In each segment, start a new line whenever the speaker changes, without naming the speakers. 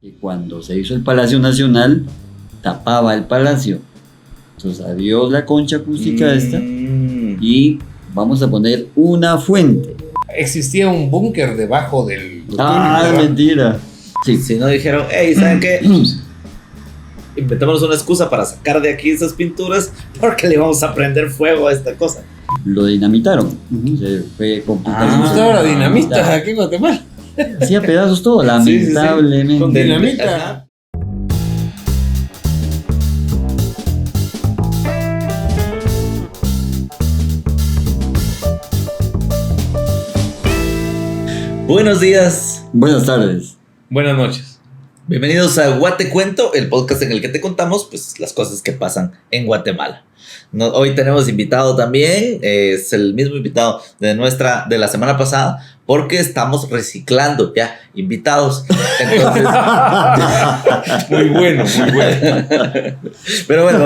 Y cuando se hizo el Palacio Nacional, tapaba el palacio. Entonces, adiós la concha acústica esta. Y vamos a poner una fuente.
Existía un búnker debajo del...
Ah, mentira.
Sí. Si no dijeron, hey, ¿saben qué? Inventémonos una excusa para sacar de aquí esas pinturas porque le vamos a prender fuego a esta cosa.
Lo dinamitaron. Se fue completamente.
Estaba la dinamita aquí en Guatemala.
Hacía pedazos todo, lamentablemente.
Con dinamita.
Ajá. Buenos días.
Buenas tardes.
Buenas noches.
Bienvenidos a Guate Cuento, el podcast en el que te contamos pues, las cosas que pasan en Guatemala. Hoy tenemos invitado también, es el mismo invitado de la semana pasada, porque estamos reciclando ya invitados. Entonces,
muy bueno.
Pero bueno,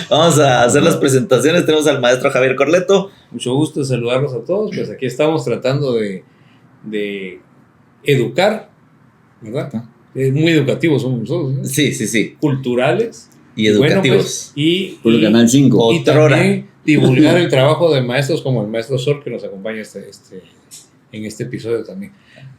vamos a hacer las presentaciones. Tenemos al maestro Javier Corleto.
Mucho gusto saludarlos a todos. Pues aquí estamos tratando de educar, ¿verdad? Muy educativos somos nosotros, ¿no?
Sí.
Culturales.
Y educativos.
Bueno, pues,
Por el Canal 5.
Y también divulgar el trabajo de maestros como el maestro Sol, que nos acompaña en este episodio también.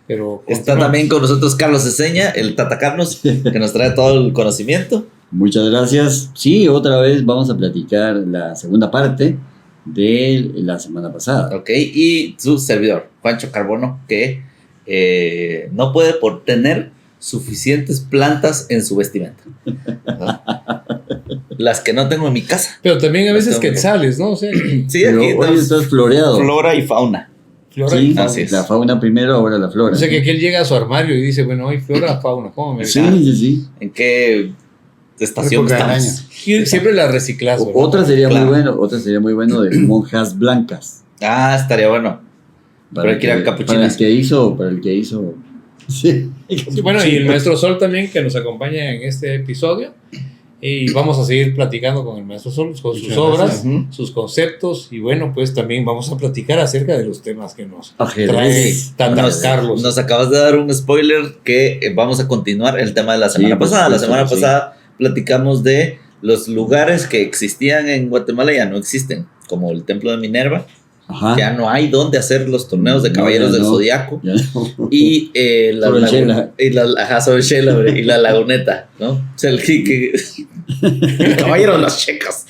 Pero
está también con nosotros Carlos Eseña, el Tata Carlos, que nos trae todo el conocimiento.
Muchas gracias. Sí, otra vez vamos a platicar la segunda parte de la semana pasada.
Ok, y su servidor, Juancho Carbono, que no puede por tener suficientes plantas en su vestimenta, ¿no? Las que no tengo en mi casa.
Pero también a veces quetzales, ¿no? O sea,
sí, aquí
hoy estás floreado.
Flora y fauna.
flora
Sí,
y fauna.
así es.
la fauna primero, ahora la flora.
O sea, que él llega a su armario y dice, bueno, hoy flora, fauna, ¿cómo me
Sí.
¿En qué estación
Época del
estamos?
Y siempre la reciclas, ¿verdad?
Otra sería
Claro.
muy bueno de monjas blancas.
Ah, estaría bueno. Pero hay que ir a capuchinas.
Para el que hizo. Sí.
Sí, bueno, y el maestro Sol también, que nos acompaña en este episodio. Y vamos a seguir platicando con el maestro Sol, con sus obras, sus conceptos. Y bueno, pues también vamos a platicar acerca de los temas que nos trae
Ajedrez.
Tata Carlos.
Nos acabas de dar un spoiler que vamos a continuar el tema de la semana pasada. La semana pasada platicamos de los lugares que existían en Guatemala y ya no existen, como el Templo de Minerva.
Ajá.
Ya no hay donde hacer los torneos de Caballeros del Zodiaco.
Ya no.
Y
Sobre el Shela.
sobre el Shela, hombre, y la laguneta, ¿no? O sea, el caballero de las checas.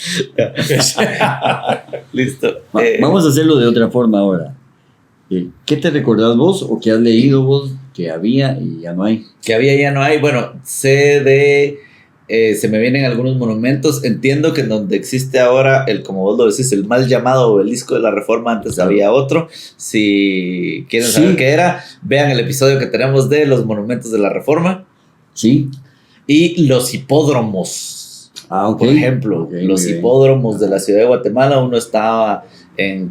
Listo.
Vamos a hacerlo de otra forma ahora. ¿Qué te recordás vos o qué has leído vos que había y ya no hay?
Que había ya no hay. Bueno, se me vienen algunos monumentos. Entiendo que en donde existe ahora como vos lo decís, el mal llamado obelisco de la Reforma, antes había otro. Si quieren saber qué era, vean el episodio que tenemos de los monumentos de la Reforma.
Sí.
Y los hipódromos.
Ok.
Por ejemplo, los
muy bien.
hipódromos de la ciudad de Guatemala, uno estaba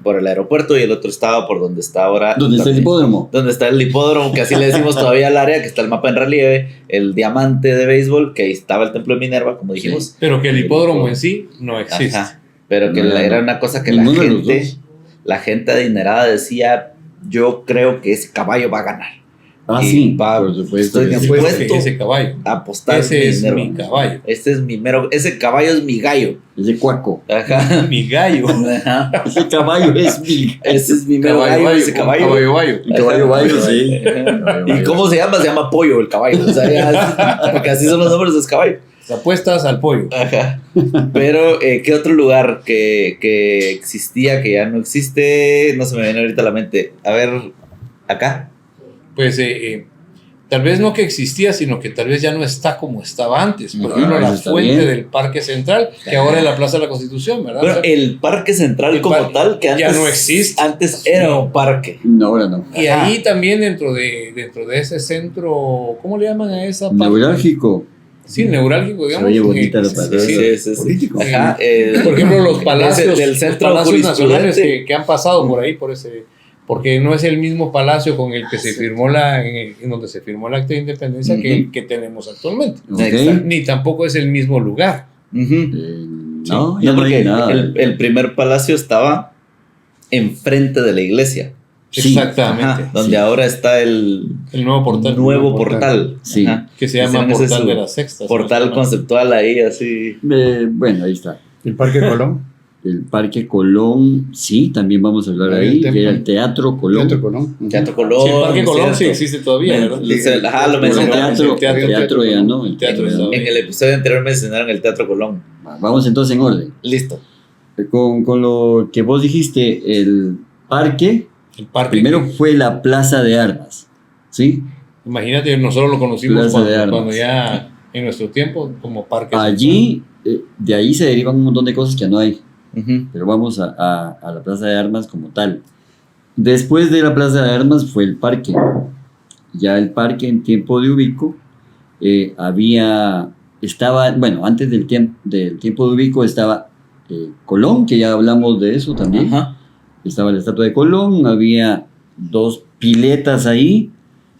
por el aeropuerto y el otro estaba por donde está ahora.
¿Dónde está el hipódromo?
Donde está el hipódromo, que así le decimos todavía al área, que está el mapa en relieve, el diamante de béisbol, que ahí estaba el templo de Minerva, como dijimos.
Sí.
Pero que el hipódromo en sí no existe.
Ajá, pero que
No.
era una cosa que
Ninguno de los dos.
la gente adinerada decía, yo creo que ese caballo va a ganar.
Ah,
Y
sí.
va-
Por supuesto.
estoy de
que sí.
acuerdo.
Ese caballo.
A apostar
Ese es
dinero.
mi caballo.
Ese caballo es mi gallo.
Ese cuaco.
Ajá.
Mi gallo.
Ajá.
Ese caballo es mi.
Ese es mi mero gallo, ese caballo.
Caballo.
El caballo bayo, sí.
¿Y cómo se llama? Se llama Pollo el caballo. O sea, porque así son los nombres de los caballos.
Apuestas al pollo.
Ajá. Pero, ¿qué otro lugar que existía, que ya no existe? No se me viene ahorita a la mente. A ver, acá.
Pues tal vez no que existía, sino que tal vez ya no está como estaba antes. Por
Ajá,
ejemplo, la
eso está
fuente
bien.
del Parque Central, que ahora es la Plaza de la Constitución, ¿verdad?
Bueno,
O sea,
el Parque Central como tal, que
ya
antes
no existe.
Antes era un parque.
No, ahora no.
y
ajá.
ahí también dentro de ese centro, ¿cómo le llaman a esa parte?
Neurálgico.
Sí, neurálgico, digamos.
oye bonita la
Sí,
palabra.
sí.
Político.
Ajá,
Por ejemplo, los palacios,
del centro
los palacios nacionales
jurisprudente.
que han pasado por ahí, porque no es el mismo palacio con el que se firmó en donde se firmó el acta de independencia que el que tenemos actualmente.
Ok.
Exacto.
Ni tampoco es el mismo lugar.
Ujú.
No, ya
No,
no hay
porque
nada.
el primer palacio estaba enfrente de la iglesia.
Sí.
Exactamente.
Ajá, donde
Sí.
ahora está el
El nuevo portal.
nuevo portal.
Sí.
Ajá.
Que se llama
Hicieron ese
Portal
su
de las Sextas.
Portal
¿no?
conceptual ahí, así.
Bueno, ahí está.
El Parque Colón.
El Parque Colón, sí, también vamos a hablar
Ahí
ahí,
el
que era el
templo.
Teatro Colón.
Teatro Colón. Ujú.
Teatro Colón.
Sí, el Parque Colón sí
¿cierto?
existe todavía, ¿verdad?
Ajá, lo
El
mencionamos.
teatro ya no.
El teatro está
En el episodio anterior mencionaron el Teatro Colón.
Vamos entonces en orden.
Listo.
Con lo que vos dijiste, el parque,
El parque.
primero fue la Plaza de Armas, ¿sí?
Imagínate, nosotros lo conocimos
Plaza de
cuando
Armas.
ya en nuestro tiempo como parque.
Allí, de ahí se derivan un montón de cosas que ya no hay,
Ujú.
pero vamos a la Plaza de Armas como tal. Después de la Plaza de Armas fue el parque. Ya el parque en tiempo de Ubico bueno, antes del tiempo de Ubico estaba Colón, que ya hablamos de eso también.
Ajá.
Estaba la estatua de Colón, había 2 piletas ahí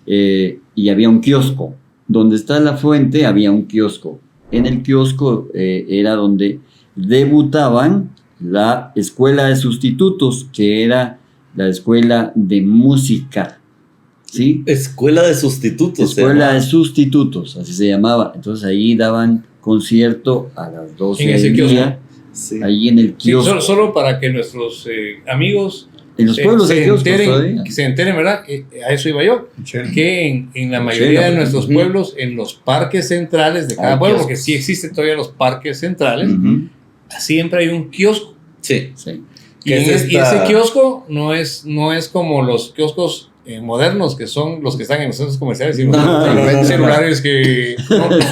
y había un kiosco. Donde está la fuente había un kiosco. En el kiosco era donde debutaban la escuela de sustitutos, que era la escuela de música. ¿Sí?
Escuela de sustitutos.
Escuela de sustitutos, así se llamaba. Entonces ahí daban concierto a las 12
En ese
del
kiosco.
día,
Sí.
ahí en el
Sí,
kiosco.
solo para que nuestros amigos
En los pueblos hay
se
kioscos
enteren,
todavía.
que se enteren, ¿verdad? A eso iba yo.
Michelle.
Que en la
Michelle,
mayoría de nuestros
ujú.
pueblos, en los parques centrales de cada
Hay
pueblo,
kioscos.
porque sí existen todavía los parques centrales,
Ujú,
siempre hay un kiosco.
Sí.
sí.
Y,
¿Qué es
y
esta?
ese kiosco no es como los kioscos modernos, que son los que están en los centros comerciales y los
No,
celulares que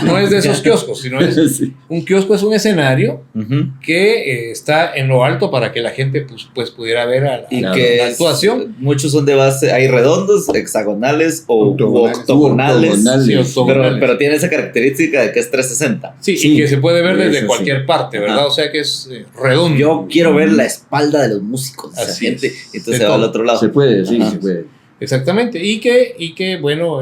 no es de esos kioscos, sino es
Sí.
un kiosco, es un escenario
Ujú.
que está en lo alto para que la gente pues pudiera ver
Y
Claro.
que
la actuación.
muchos son de base, hay redondos, hexagonales o
Octogonales.
octogonales.
Octogonales.
Sí,
Pero,
octogonales.
pero tiene esa característica de que es 360.
Sí,
Sí,
y que se puede ver desde
eso
cualquier
sí.
parte, ¿verdad?
Ajá.
O sea que es redondo.
Yo quiero ver la espalda de los músicos de esa
Así
gente.
es.
Entonces
De
se va al
todo.
otro lado.
Se puede, sí,
Ajá.
se puede.
Exactamente. Y que bueno,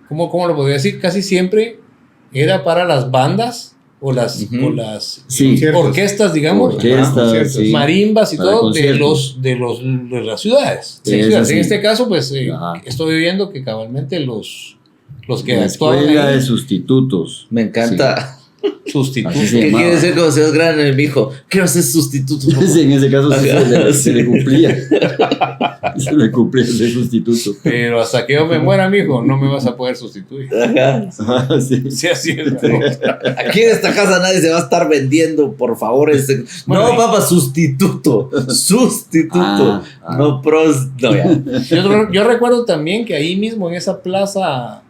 ¿cómo lo podría decir? Casi siempre era para las bandas o las,
Ujú.
o las
Sí.
Conciertos.
orquestas, digamos,
Orquestas,
conciertos.
sí.
marimbas y
Para
todo de
conciertos.
las ciudades.
Sí,
Sí,
eso
ciudades.
sí.
En este caso, pues
Ajá.
estoy viendo que cabalmente los que
La
actuaban
escuela
ahí,
de sustitutos.
Me encanta.
sustitutos.
Así se
¿Qué
llamaba.
quiere ser cuando seas grande, mijo? Quiero ser sustituto.
Sí, en ese caso sí
Ajá,
se le cumplía. Se le cumplía ese sustituto.
Pero hasta que yo me muera, mijo, no me vas a poder sustituir.
Ajá.
Ah, sí.
Sí, así es. ¿no?
Aquí en esta casa nadie se va a estar vendiendo, por favor.
Bueno,
No, papá, sustituto. Sustituto.
Ah.
No pros. No, ya.
Yo recuerdo también que ahí mismo en esa plaza,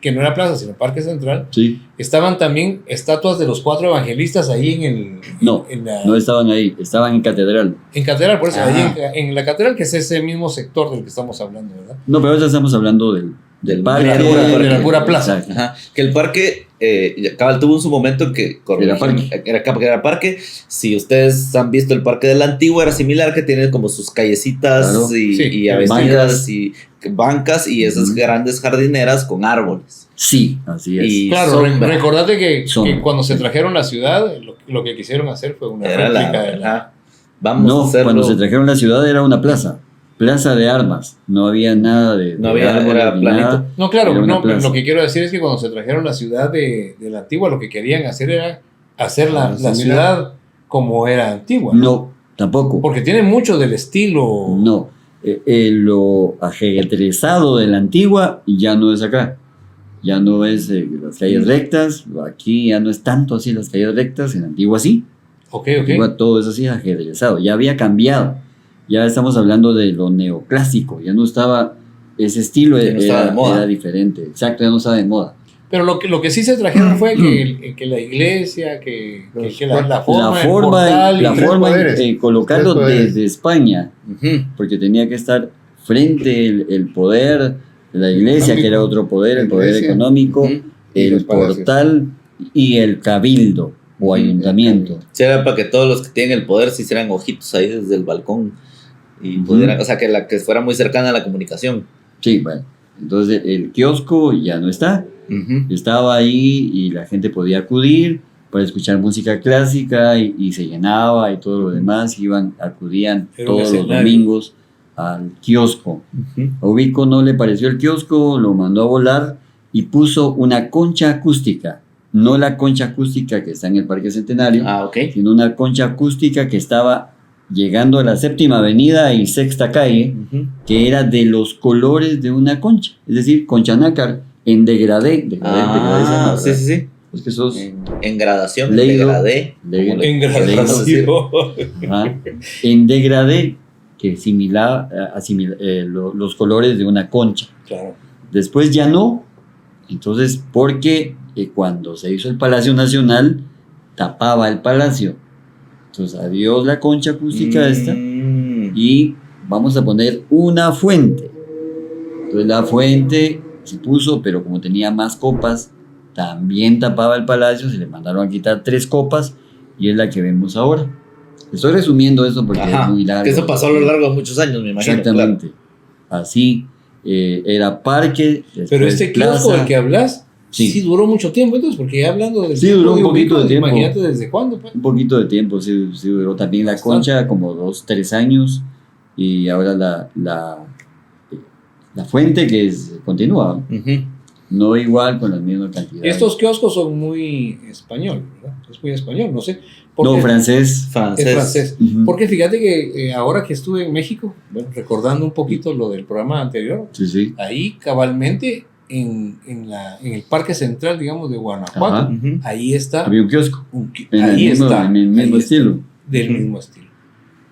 que no era plaza, sino Parque Central,
Sí.
estaban también estatuas de los 4 evangelistas ahí
No, no estaban ahí, estaban en catedral.
en Catedral, por eso,
Ah.
ahí en la Catedral, que es ese mismo sector del que estamos hablando, ¿verdad?
No, pero ahora estamos hablando del parque.
de la pura plaza.
Exacto.
Ajá. Que el parque, Cabal tuvo en su momento que
Era parque.
Era parque. Si ustedes han visto el parque de la Antigua, era similar, que tiene como sus callecitas
Claro.
y,
Sí,
y avenidas
bancas.
y bancas y esas
Ujú.
grandes jardineras con árboles.
Sí, así es.
Y
Claro,
sombra.
recordate que
Sombra.
cuando se trajeron la ciudad, lo que quisieron hacer fue una
Era
réplica de la...
ajá. Vamos a
No,
hacerlo.
cuando se trajeron la ciudad era una plaza. Plaza de armas. No había nada de.
No
de
había,
árboles
era
ni
planito.
nada.
No, claro,
Era una
no,
plaza.
lo que quiero decir es que cuando se trajeron la ciudad de la Antigua, lo que querían hacer era hacer la
Similar.
ciudad como era antigua.
No, tampoco.
Porque tiene mucho del estilo.
No. Lo ajedrezado de la antigua ya no es acá. Ya no es las calles rectas. Aquí ya no es tanto así las calles rectas. En la antigua sí.
Ok,
En la antigua todo es así ajedrezado. Ya había cambiado. Ya estamos hablando de lo neoclásico. Ya no estaba. Ese estilo
Ya no estaba de moda.
era diferente. Exacto, ya no estaba de moda.
Pero lo que sí se trajeron fue que la iglesia, que la forma,
La
el
forma,
portal,
la
tres
forma
poderes.
colocarlo
Tres poderes.
desde España.
Ujú.
Porque tenía que estar frente el poder de la iglesia, que era otro poder, el
La
poder
iglesia.
económico,
Ujú.
Y
el
los palacios.
portal y el cabildo o ayuntamiento.
Sí, era para que todos los que tienen el poder se hicieran ojitos ahí desde el balcón y
Ujú.
pudieran, o sea, que fuera muy cercana a la comunicación.
Sí, bueno. Entonces el kiosco ya no está.
Ujú.
Estaba ahí y la gente podía acudir para escuchar música clásica y se llenaba y todo lo demás. Acudían
Era un
todos los
escenario.
domingos al kiosco. A Ubico no le pareció el kiosco, lo mandó a volar y puso una concha acústica. No la concha acústica que está en el Parque Centenario,
Ok.
sino una concha acústica que estaba llegando a la Séptima Avenida y Sexta Calle, que era de los colores de una concha, es decir, concha nácar en degradé.
Ah, sí, sí, sí.
Es que sos
En gradación, en
Leído.
degradé.
En
decir?
en degradé, que los colores de una concha.
Claro.
Después ya no, entonces porque cuando se hizo el Palacio Nacional tapaba el palacio. Entonces adiós la concha acústica esta y vamos a poner una fuente. Entonces la fuente se puso, pero como tenía más copas, también tapaba el palacio, se le mandaron a quitar 3 copas y es la que vemos ahora. Estoy resumiendo eso porque
Ajá,
es muy largo.
que eso pasó a lo largo de muchos años, me imagino.
Exactamente. Así era parque.
Pero este kiosco del que hablas,
Sí.
sí duró mucho tiempo, entonces, porque hablando del
Sí,
tiempo
duró un
de
poquito
Ubico,
de tiempo.
Imagínate desde cuándo, pues.
Un poquito de tiempo, sí duró también la
Bastante.
concha, como 2-3 años, y ahora la fuente continúa,
Ujú.
no igual con la misma cantidad.
Estos kioscos son muy español, ¿verdad? Es muy español, no sé.
No, francés.
Francés.
Es francés.
Ujú.
Porque fíjate que ahora que estuve en México, bueno, recordando un poquito lo del programa anterior,
Sí.
ahí cabalmente en el Parque Central, digamos, de Guanajuato,
Ajá.
Ujú.
ahí está,
Había un kiosco, en
ahí
el mismo,
está,
en el mismo
ahí está,
estilo,
del
Ujú.
mismo estilo.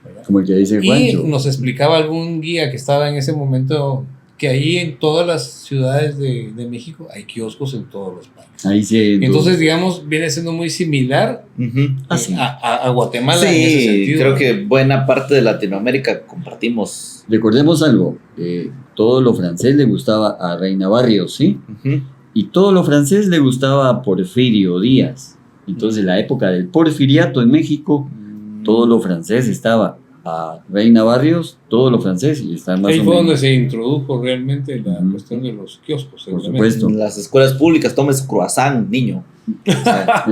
¿verdad?
como el que dice
Y
Juancho.
nos explicaba algún guía que estaba en ese momento que ahí en todas las ciudades de México hay kioscos en todos los parques.
Ahí sí.
Entonces, digamos, viene siendo muy similar
Ujú.
Sí.
a Guatemala en ese
Sí,
sentido.
creo que buena parte de Latinoamérica compartimos.
Recordemos algo, todo lo francés le gustaba a Reina Barrios, ¿sí?
Ujú.
Y todo lo francés le gustaba a Porfirio Díaz. Entonces, la época del porfiriato en México, todo lo francés estaba a Reina Barrios, todo lo francés, y está más
Ahí
o
fue
menos.
donde se introdujo realmente la
Ujú.
cuestión de los kioscos.
Por
seguramente.
supuesto.
En las escuelas públicas, tome su croissant, niño.
Sí.
Ajá.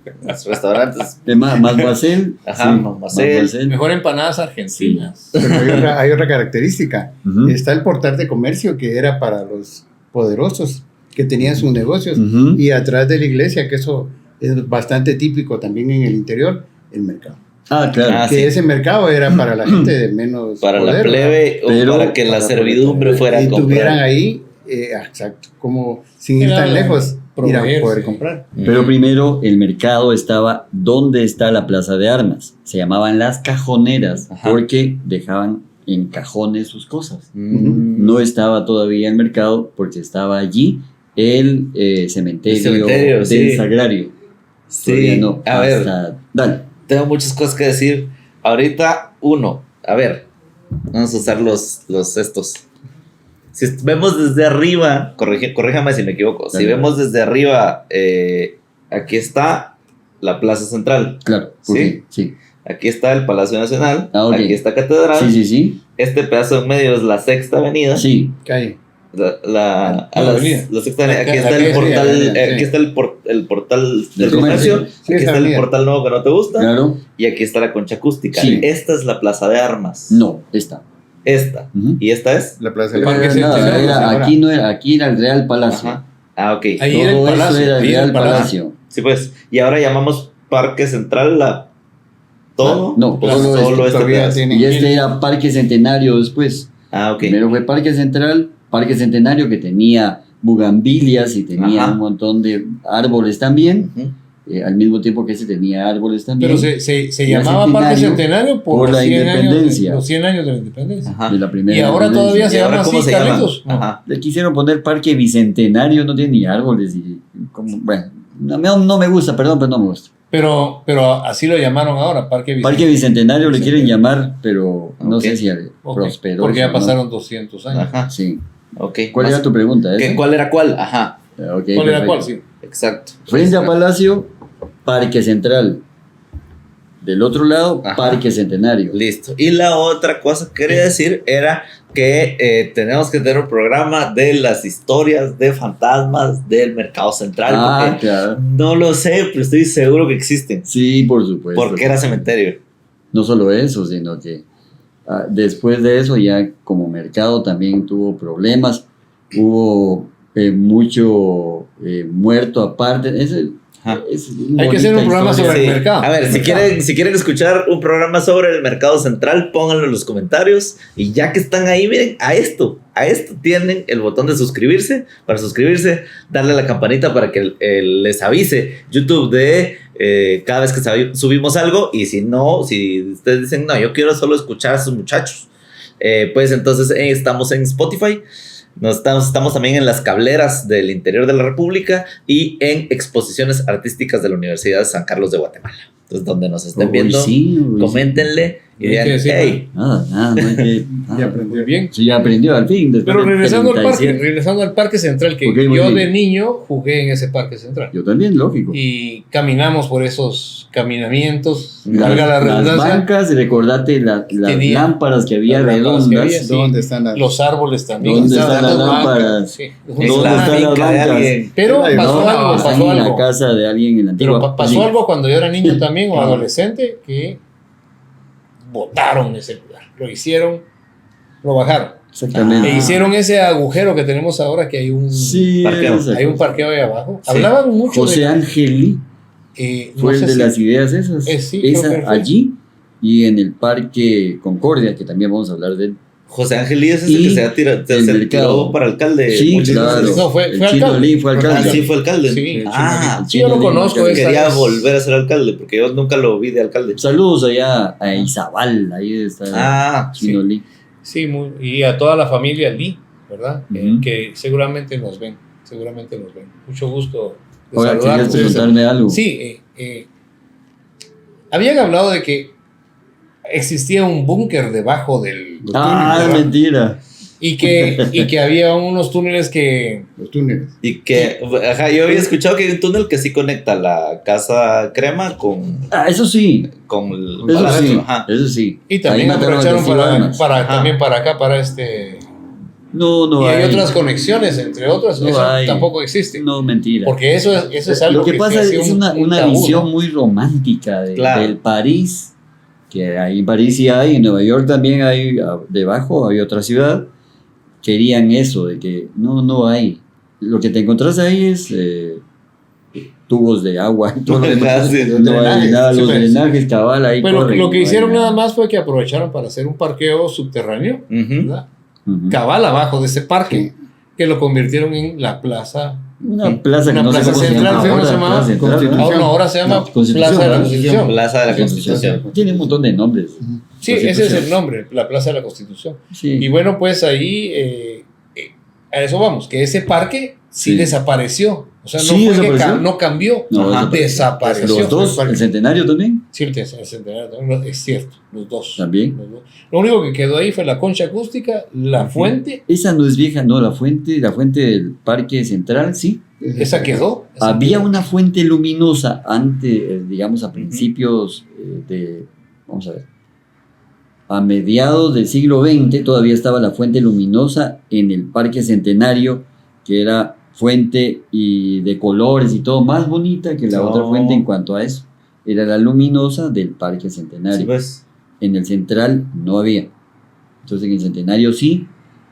En los restaurantes.
Mademoiselle.
Ajá, Mademoiselle.
Mejor empanadas argentinas.
Pero hay otra característica.
Ujú.
Está el portal de comercio que era para los poderosos que tenían sus negocios.
Ujú.
Y atrás de la iglesia, que eso es bastante típico también en el interior, el mercado.
Ah, claro.
Ah,
Que
sí.
ese mercado era para la gente de menos
Para la
poder,
plebe o
Pero
para que la
para
servidumbre fuera a
y tuvieran
comprar.
ahí, exacto, como sin ir
Era
tan lejos, ir a
proveerse.
poder comprar.
Pero primero el mercado estaba donde está la plaza de armas. Se llamaban las cajoneras
Ajá.
porque dejaban en cajones sus cosas.
Mm.
No estaba todavía el mercado porque estaba allí el cementerio,
El cementerio,
del
sí.
Sagrario. Todavía
Sí,
no,
a ver,
dale.
tengo muchas cosas que decir. Ahorita, a ver, vamos a usar los estos. Si vemos desde arriba, corríjame si me equivoco. Si
Dale.
vemos desde arriba, aquí está la Plaza Central.
Claro,
¿Sí?
sí.
Aquí está el Palacio Nacional.
Ah, ok.
Aquí está Catedral.
Sí.
Este pedazo en medio es la Sexta Avenida.
Sí,
Calle.
La
avenida.
Sexta Avenida. Aquí
Acá-
está
acá
el
es
portal.
avenida, sí.
Aquí está el portal del
Del
comercio.
comercio.
Sí,
Aquí
esa
está el
avenida.
portal nuevo que no te gusta.
claro.
Y aquí está la concha acústica.
Sí.
Esta es la plaza de armas.
No, esta.
Esta.
Ujú.
Y esta es.
La plaza
El
de
Parque
Nada,
Centenario,
era-
ahora.
aquí no era, aquí era el Real Palacio.
Ajá. Ah, ok.
Ahí era el
Todo eso
palacio,
era el
ahí era el
Real
palacio.
Palacio.
Sí, pues. Y ahora llamamos Parque Central todo.
No,
¿O
todo
solo este
todavía
pedazo?
tiene-
Y este era Parque Centenario después.
Ah, ok.
Primero fue Parque Central, Parque Centenario que tenía bugambilias y tenía
Ajá.
un montón de árboles también,
Ujú.
al mismo tiempo que ese tenía árboles también.
Pero se
Y el
llamaba Parque Centenario
por
por
la
los 100 años
independencia.
los 100 años de la independencia.
Ajá.
de la primera
Y ahora
independencia.
todavía
¿Y
se
ahora
llama
cómo
así,
se llama?
Carlitos. No.
Ajá.
Le quisieron poner Parque Bicentenario, no tiene ni árboles y bueno, no me gusta, perdón, pero no me gusta.
Pero así lo llamaron ahora, Parque Bicentenario.
Parque Bicentenario le quieren llamar, pero no
Ok.
sé si
Ok,
prosperó.
porque ya
¿no?
pasaron 200 años.
Ajá.
Sí.
Ok.
¿Cuál
Más-
era tu pregunta? ¿esa?
¿Cuál era cuál? Ajá.
Ok,
¿Cuál era
perfecto.
cuál? Sí.
Exacto.
Frente a Palacio, Parque Central. Del otro lado,
Ajá.
Parque Centenario.
Listo. Y la otra cosa que quería decir era que tenemos que tener un programa de las historias de fantasmas del mercado central.
Ah,
Porque
claro.
no lo sé, pero estoy seguro que existen.
Sí, por supuesto.
Porque era cementerio.
No solo eso, sino que Después de eso, ya como mercado también tuvo problemas. Hubo mucho muerto aparte.
Hay que hacer un programa sobre el mercado.
A ver, si quieren escuchar un programa sobre el mercado central, pónganlo en los comentarios. Y ya que están ahí, miren, a esto tienen el botón de suscribirse. Para suscribirse, darle a la campanita para que les avise YouTube de cada vez que subimos algo. Y si ustedes dicen, no, yo quiero solo escuchar a esos muchachos, pues entonces estamos en Spotify. Estamos también en las cableras del interior de la República y en exposiciones artísticas de la Universidad de San Carlos de Guatemala. Entonces, donde nos estén viendo, coméntenle y digan, hey.
Nada, no hay que...
Ya aprendió bien.
Sí, ya aprendió al fin.
Pero regresando al parque central, que yo de niño jugué en ese parque central.
Yo también, lógico.
Y caminamos por esos caminamientos, valga la redundancia.
Las bancas, recordate las lámparas que había redondas.
Sí.
¿Dónde están
los árboles también?
¿Dónde están las lámparas?
Sí.
¿Dónde están las bancas?
Pero pasó algo.
En la casa de alguien en la antigua.
Pero pasó algo cuando yo era niño también o adolescente, que botaron ese lugar. Lo bajaron.
Exactamente.
E hicieron ese agujero que tenemos ahora, que hay un parqueo. Hay un parqueo ahí abajo. Sí. Hablaban mucho
José Ángel fue el de las ideas esas.
Sí,
esa allí y en el Parque Concordia, que también vamos a hablar de él.
José Ángel es el que se tiró para alcalde.
Sí, claro.
No, fue alcalde.
Fue alcalde. Sí, fue alcalde.
Sí,
sí,
yo lo conozco.
Quería volver a ser alcalde porque yo nunca lo vi de alcalde.
Saludos allá a Izabal, ahí está Chino Lee.
Sí, y a toda la familia Lee, ¿verdad? Que seguramente nos ven. Mucho gusto de
saludarlos. ¿Quieres contarme algo?
Sí, habían hablado de que existía un búnker debajo del
túnel, mentira.
Y que había unos túneles
los túneles.
Y que yo había escuchado que hay un túnel que sí conecta la Casa Crema con
eso sí,
con el
palacio. Eso sí.
Y también aprovecharon también para acá, para
No
y hay
hay
otras conexiones, entre otras, eso tampoco existe.
No, mentira.
Porque eso es algo
lo que pasa es una visión muy romántica del París, que ahí en París sí hay, en Nueva York también hay, debajo hay otra ciudad. Querían eso, de que no hay. Lo que te encontrás ahí es tubos de agua, todo lo demás, no hay nada, los drenajes, cabal, ahí corren.
Lo que hicieron nada más fue que aprovecharon para hacer un parqueo subterráneo, ¿verdad? Cabal abajo de ese parque, que lo convirtieron en la plaza.
Una plaza que no sé cómo
central, se llama. Ahora se llama Plaza de la Constitución.
Plaza de la Constitución.
Tiene un montón de nombres.
Sí, ese es el nombre, la Plaza de la Constitución.
Sí.
Y bueno, pues ahí a eso vamos, que ese parque sí desapareció. O sea, no fue que no cambió, desapareció.
¿Los dos? ¿El Centenario también?
Sí, el Centenario también, es cierto, los dos.
¿También?
Lo único que quedó ahí fue la concha acústica, la fuente.
Esa no es vieja, no, la fuente del Parque Central, sí.
Esa quedó.
Había una fuente luminosa antes, digamos, a principios vamos a ver, a mediados del siglo XX todavía estaba la fuente luminosa en el Parque Centenario, que era fuente y de colores y todo más bonita que la otra fuente en cuanto a eso. Era la luminosa del Parque Centenario.
Sí, pues.
En el Central no había. Entonces en el Centenario sí.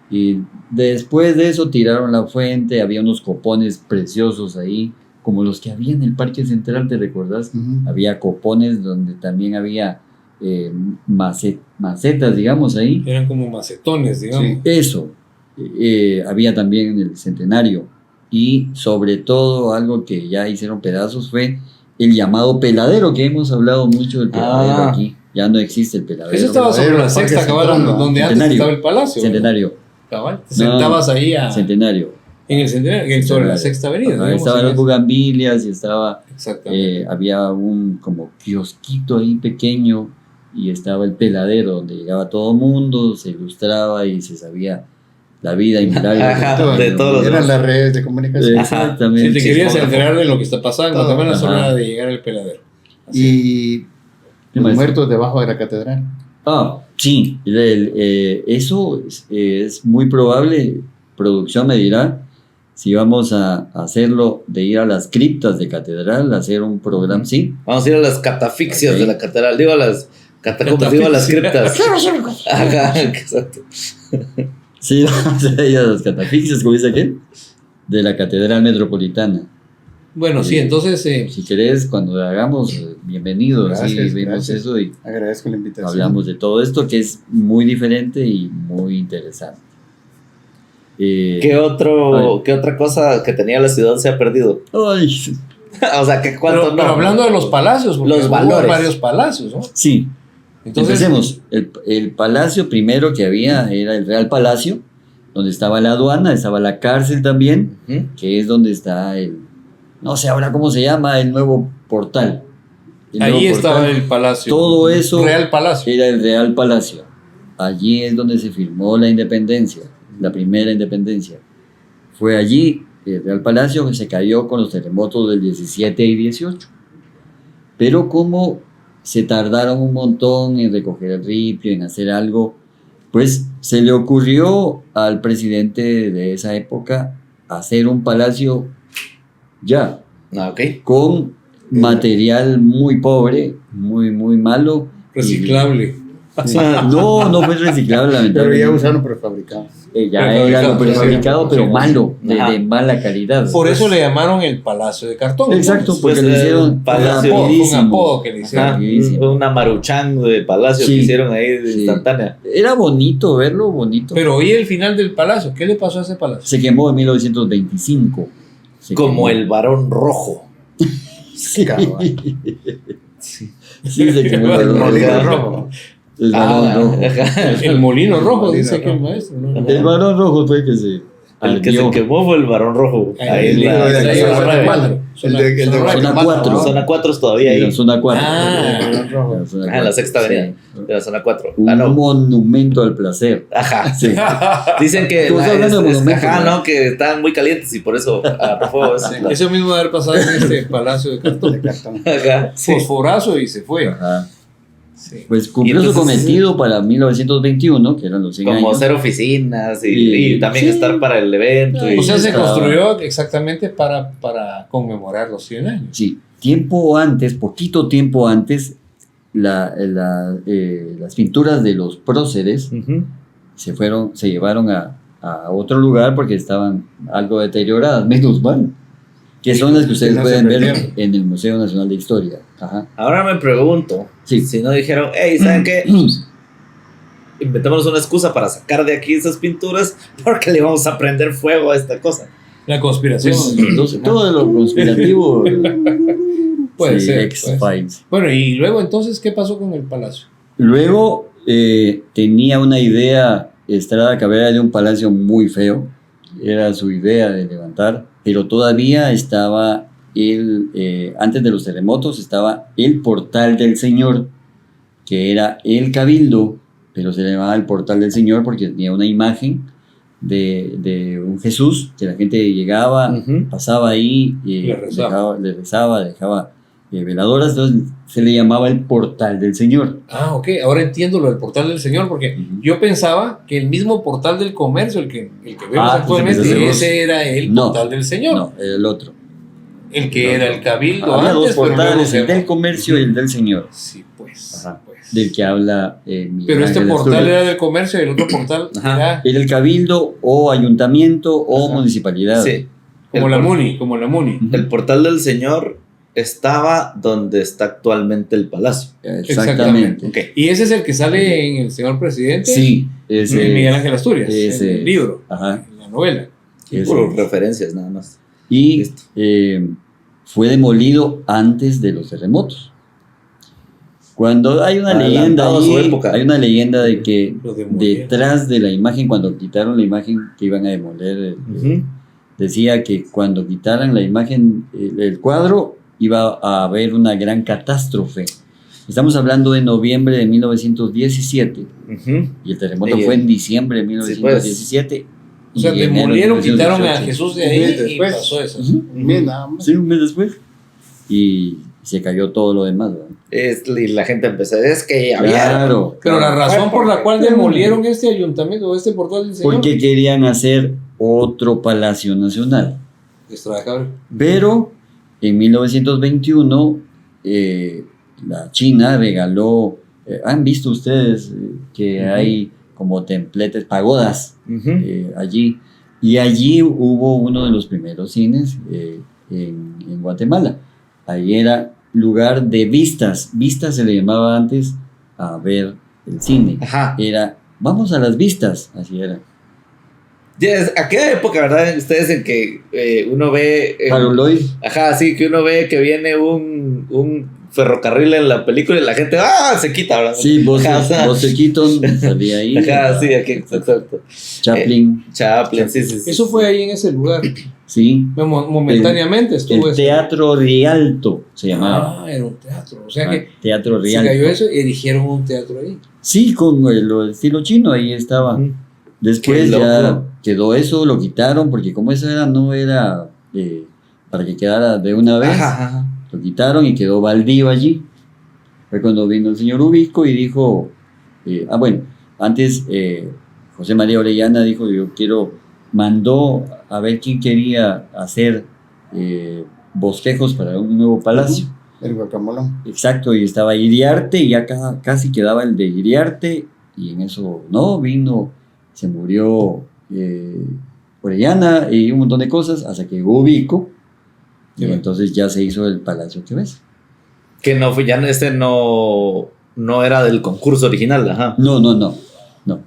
Y después de eso tiraron la fuente, había unos copones preciosos ahí, como los que había en el Parque Central, ¿te recordás? Había copones donde también había macetas, digamos, ahí.
Eran como macetones, digamos.
Sí. Eso. Había también en el Centenario. Y sobre todo algo que ya hicieron pedazos fue el llamado peladero, que hemos hablado mucho del peladero aquí. Ya no existe el peladero.
Eso estaba sobre la Sexta, cabal, donde antes estaba el palacio.
Centenario.
Cabal, te sentabas ahí
Centenario.
En el Centenario, sobre la Sexta Avenida.
Estaban las bugambilias y estaba...
Exactamente.
había un como kiosquito ahí pequeño y estaba el peladero donde llegaba todo el mundo, se ilustraba y se sabía la vida y milagros
de todos los
eran las redes de comunicación.
Exactamente.
Si te querías enterar de lo que está pasando, Guatemala solo era de llegar al peladero.
Y los muertos debajo de la catedral.
Sí, eso es muy probable. Producción me dirá si vamos a hacerlo, de ir a las criptas de catedral, hacer un programa, sí.
Vamos a ir a las catafixias de la catedral, digo a las Convertido a las criptas. Ajá, exacto.
Sí, vamos a ir a las catafixias, como dice aquel, de la Catedral Metropolitana.
Bueno, sí, entonces...
Si querés, cuando hagamos, bienvenido.
Gracias,
Sí, vemos
gracias.
eso y
Agradezco la invitación.
hablamos de todo esto que es muy diferente y muy interesante.
¿Qué otra cosa que tenía la ciudad se ha perdido?
Ay,
O sea, que cuánto
pero hablando de los palacios, porque
Los
hubo
valores.
varios palacios, ¿no?
sí,
Entonces,
empecemos. El palacio primero que había era el Real Palacio, donde estaba la aduana, estaba la cárcel también,
Ujú.
que es donde está no sé ahora cómo se llama, el nuevo portal. El nuevo
ahí estaba
portal.
el palacio.
Todo eso
Real Palacio.
era el Real Palacio. Allí es donde se firmó la independencia, la primera independencia. Fue allí, el Real Palacio, que se cayó con los terremotos del 17 y 18. Pero como se tardaron un montón en recoger el ripio, en hacer algo, pues se le ocurrió al presidente de esa época hacer un palacio ya,
Ah, ok.
con material muy pobre, muy, muy malo.
Reciclable.
No fue reciclable,
Pero
lamentablemente.
ya usaron prefabricado.
Ya era lo prefabricado, pero
Sí.
malo,
Ajá.
de mala calidad.
Por eso le llamaron el Palacio de Cartón. ¿no?
Exacto,
Pues,
porque le hicieron
palacio-
Fue un
rapidísimo.
apodo que le hicieron.
Ajá,
Rapidísimo.
una maruchan de palacio
Sí.
que hicieron ahí de
Sí.
instantánea.
Era bonito verlo, bonito.
Pero oí el final del palacio. ¿Qué le pasó a ese palacio?
Se quemó en 1925. Se
Como
quemó.
el varón rojo.
Sí,
Cabal.
sí, se quemó
El
el varón
Molino
rojo.
rojo.
El varón rojo.
ajá.
El molino rojo,
Molino
dice que el
rojo.
maestro. ¿no?
El varón rojo fue que se
El que
ardió.
se quemó fue el varón rojo. Ahí
el
en la-
libro de
en la
la
zona
zona
nueve.
cuatro. El de
Zona
Guatemala,
4.
¿no?
Zona 4 es todavía
En la
ahí.
zona 4.
Ah.
En la zona
En la
4,
sexta avenida.
sí.
De la zona 4.
Un
Ah, no.
monumento al placer.
Ajá.
Sí.
Dicen que
Estamos hablando de monumentos,
ajá,
¿no?
¿no? Que estaban muy calientes y por eso agarró fuego.
Sí, eso mismo de haber pasado en este Palacio de
De
Cartón.
cartón.
Ajá, sí.
Fosforazo y se fue.
Ajá.
Sí.
Pues cumplió
Y entonces-
su cometido para 1921, que eran los 100
Como
años.
hacer oficinas y,
Y-
también
sí.
estar para el evento. Y,
O sea, se
estaba-
construyó exactamente para conmemorar los 100 años.
Sí, tiempo antes, poquito tiempo antes, las pinturas de los próceres
Ujú.
se llevaron a otro lugar porque estaban algo deterioradas, menos mal. Que son las que ustedes
Que no se
pueden ver
perdieron.
en el Museo Nacional de Historia. Ajá.
Ahora me pregunto,
Sí.
si no dijeron, hey, ¿saben qué? Inventémonos una excusa para sacar de aquí esas pinturas porque le vamos a prender fuego a esta cosa.
La conspiración.
Pues, entonces, todo lo conspirativo.
Puede
sí,
ser,
X-Files.
Bueno, y luego entonces, ¿qué pasó con el palacio?
Luego tenía una idea, Estrada Cabrera, de un palacio muy feo. Era su idea de levantar, pero todavía estaba antes de los terremotos, estaba el Portal del Señor, que era el Cabildo, pero se le llamaba el Portal del Señor porque tenía una imagen de un Jesús, que la gente llegaba,
Ujú.
pasaba ahí,
Le rezaba.
dejaba veladoras, entonces se le llamaba el Portal del Señor.
Ah, ok, ahora entiendo lo del portal del Señor, porque
Ujú.
yo pensaba que el mismo portal del comercio, el que vemos
Ah,
actualmente,
pues empezó a
ese era el
No,
portal del Señor.
No, era el otro.
El que era el cabildo
Había
antes,
dos
pero luego
portales,
se-
el del comercio y el del Señor,
Sí, pues.
Ajá.
pues.
del que habla Miguel
Pero este
Ángel
portal
Asturias.
era del comercio y el otro portal
Ajá.
era
Era el cabildo o ayuntamiento o
Ajá.
municipalidad.
Sí.
como
El
la
por-
MUNI, como la MUNI.
El portal del Señor estaba donde está actualmente el palacio.
Exactamente.
Ok.
Y ese es el que sale en El Señor Presidente.
Sí,
de
ese.
Miguel Ángel Asturias,
ese
en el libro,
Ajá.
en la novela.
ese.
Por referencias nada más.
Y
Listo.
fue demolido antes de los terremotos. Cuando hay una leyenda
Adelantado a su
ahí,
época.
hay una leyenda de que
Lo demolieron.
detrás de la imagen, cuando quitaron la imagen que iban a demoler,
Ujú.
decía que cuando quitaran la imagen, el cuadro, iba a haber una gran catástrofe. Estamos hablando de noviembre de 1917
Ujú.
y el terremoto
Y
fue en diciembre de
sí,
1917.
O sea,
y enero de
demolieron, quitaron a
1918.
Jesús de
Un
ahí
mes
y
después.
pasó eso.
Ujú.
Bien, nada más.
Sí, un mes después. Y se cayó todo lo demás. ¿verdad?
Y la gente empezó, es que había...
Claro.
Pero la
claro.
razón por la cual demolieron este ayuntamiento o este portal del Señor.
Porque querían hacer otro Palacio Nacional.
Extravagable.
Pero en 1921 la China regaló ¿Han visto ustedes que hay como templetes, pagodas allí? Y allí hubo uno de los primeros cines en Guatemala. Ahí era lugar de vistas. Vistas se le llamaba antes a ver el cine.
Ajá.
Era, vamos a las vistas, así era.
Aquella época, ¿verdad? Ustedes en que uno ve...
Harold Lloyd.
Ajá, sí, que uno ve que viene un ferrocarril en la película y la gente se quita, ¿verdad?
Sí,
Ajá, o sea,
Buster Keaton salía ahí.
Ajá, sí, aquí, exacto.
Chaplin.
Chaplin, sí.
Eso fue ahí en ese lugar.
Sí.
Momentáneamente estuvo
El
eso.
Teatro Rialto se llamaba.
Ah, era un teatro. O sea que
Teatro
se
Rialto.
cayó eso y erigieron un teatro ahí.
Sí, con el estilo chino, ahí estaba. Después
Qué
ya
loco.
quedó eso, lo quitaron, porque como eso era, no era para que quedara de una vez,
Ajá.
lo quitaron y quedó baldío allí. Fue cuando vino el señor Ubisco y dijo, bueno, antes José María Orellana dijo, mandó a ver quién quería hacer bosquejos para un nuevo palacio.
El guacamolón.
Exacto, y estaba Iriarte, y ya casi quedaba el de Iriarte, y en eso no, vino, se murió Orellana y un montón de cosas, hasta que llegó Vico, y entonces ya se hizo el palacio que ves.
Que no fue, ya no era del concurso original, ajá.
No.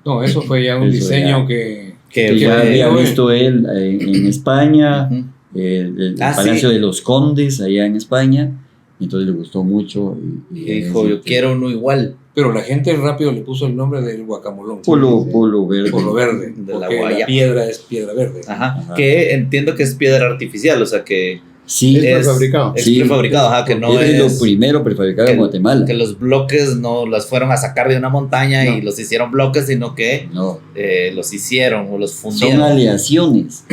No, eso fue ya un
Eso
diseño
ya.
que
Que ya había visto él en España,
Ujú.
el
Ah,
Palacio
sí.
de los Condes allá en España, y entonces le gustó mucho.
Y dijo, yo quiero uno igual.
pero la gente rápido le puso el nombre del guacamolón.
Polo verde.
Por lo verde.
De la
Porque
guayaba.
piedra es piedra verde.
Ajá.
Ajá.
Que entiendo que es piedra artificial, o sea que
Sí,
Es prefabricado.
es
Sí.
prefabricado, ajá, que no
es
es
lo primero prefabricado en Guatemala.
que los bloques no las fueron a sacar de una montaña y los hicieron bloques, sino que
No,
los hicieron o los
son
fundieron.
aleaciones.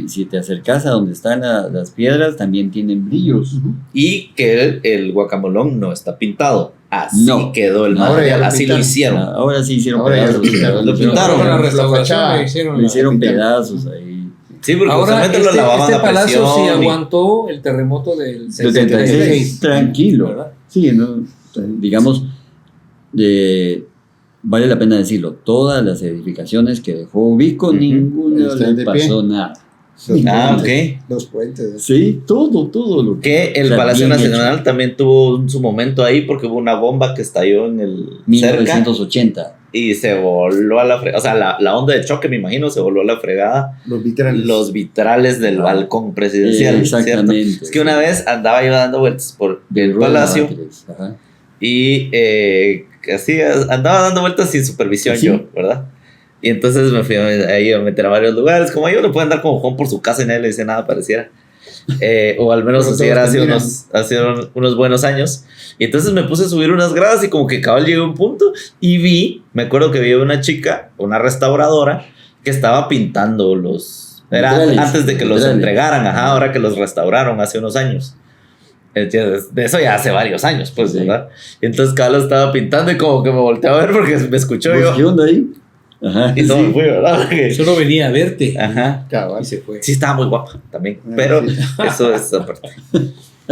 Si te acercas a donde están las piedras, también tienen brillos.
Y que el guacamolón no está pintado. Así
No.
quedó el
Ahora
material,
ya lo
así lo
pintaron.
hicieron.
Ahora sí hicieron
Ahora ya lo
pedazos.
pintaron.
Lo pintaron.
Con la
La
restauración
fachada.
le hicieron,
Le hicieron
pintaron.
pedazos ahí.
Sí, porque
Ahora
usualmente lo lavaban
este
a
palacio sí
presión y-
aguantó el terremoto del
76,
76.
tranquilo.
¿Verdad?
Sí, ¿no? Digamos, vale la pena decirlo, todas las edificaciones que dejó Vico, ninguna
Están
le
de pie.
pasó nada.
Los
Ah,
puentes,
ok.
Los puentes.
Sí, todo lo
Que el
o sea,
Palacio
bien
Nacional
hecho.
también tuvo su momento ahí porque hubo una bomba que estalló en el cerca
1980.
y se voló a la fregada. O sea, la onda de choque, me imagino, se voló a la fregada.
Los vitrales.
Los vitrales del
Ah.
balcón presidencial.
Exactamente.
¿cierto? Es que una vez andaba yo dando vueltas por
Del
el
Rueda
palacio
Batres, ajá.
y así andaba dando vueltas sin supervisión
¿Sí?
yo, ¿verdad? Y entonces me fui ahí a meter a varios lugares. Como yo no puedo andar como Juan por su casa y nadie le dice nada, pareciera. O al menos
Pero
así era
todos
hace
te miran.
hace unos buenos años. Y entonces me puse a subir unas gradas y como que cabal llegué a un punto y me acuerdo que vi a una chica, una restauradora, que estaba pintando era
Vitrales,
antes de que los
vitrales.
entregaran, ajá, ahora que los restauraron hace unos años. Entonces, de eso ya hace varios años, pues,
Sí.
¿verdad? Y entonces Carlos estaba pintando y como que me volteé a ver porque me escuchó
Pues, ¿qué
yo.
onda ahí? Ajá,
Y no
sí.
me fui, ¿verdad? Porque-
Solo venía a verte.
Ajá.
Cabal.
Y se fue.
Sí, estaba muy guapa también.
Ah,
Pero
sí.
eso es aparte.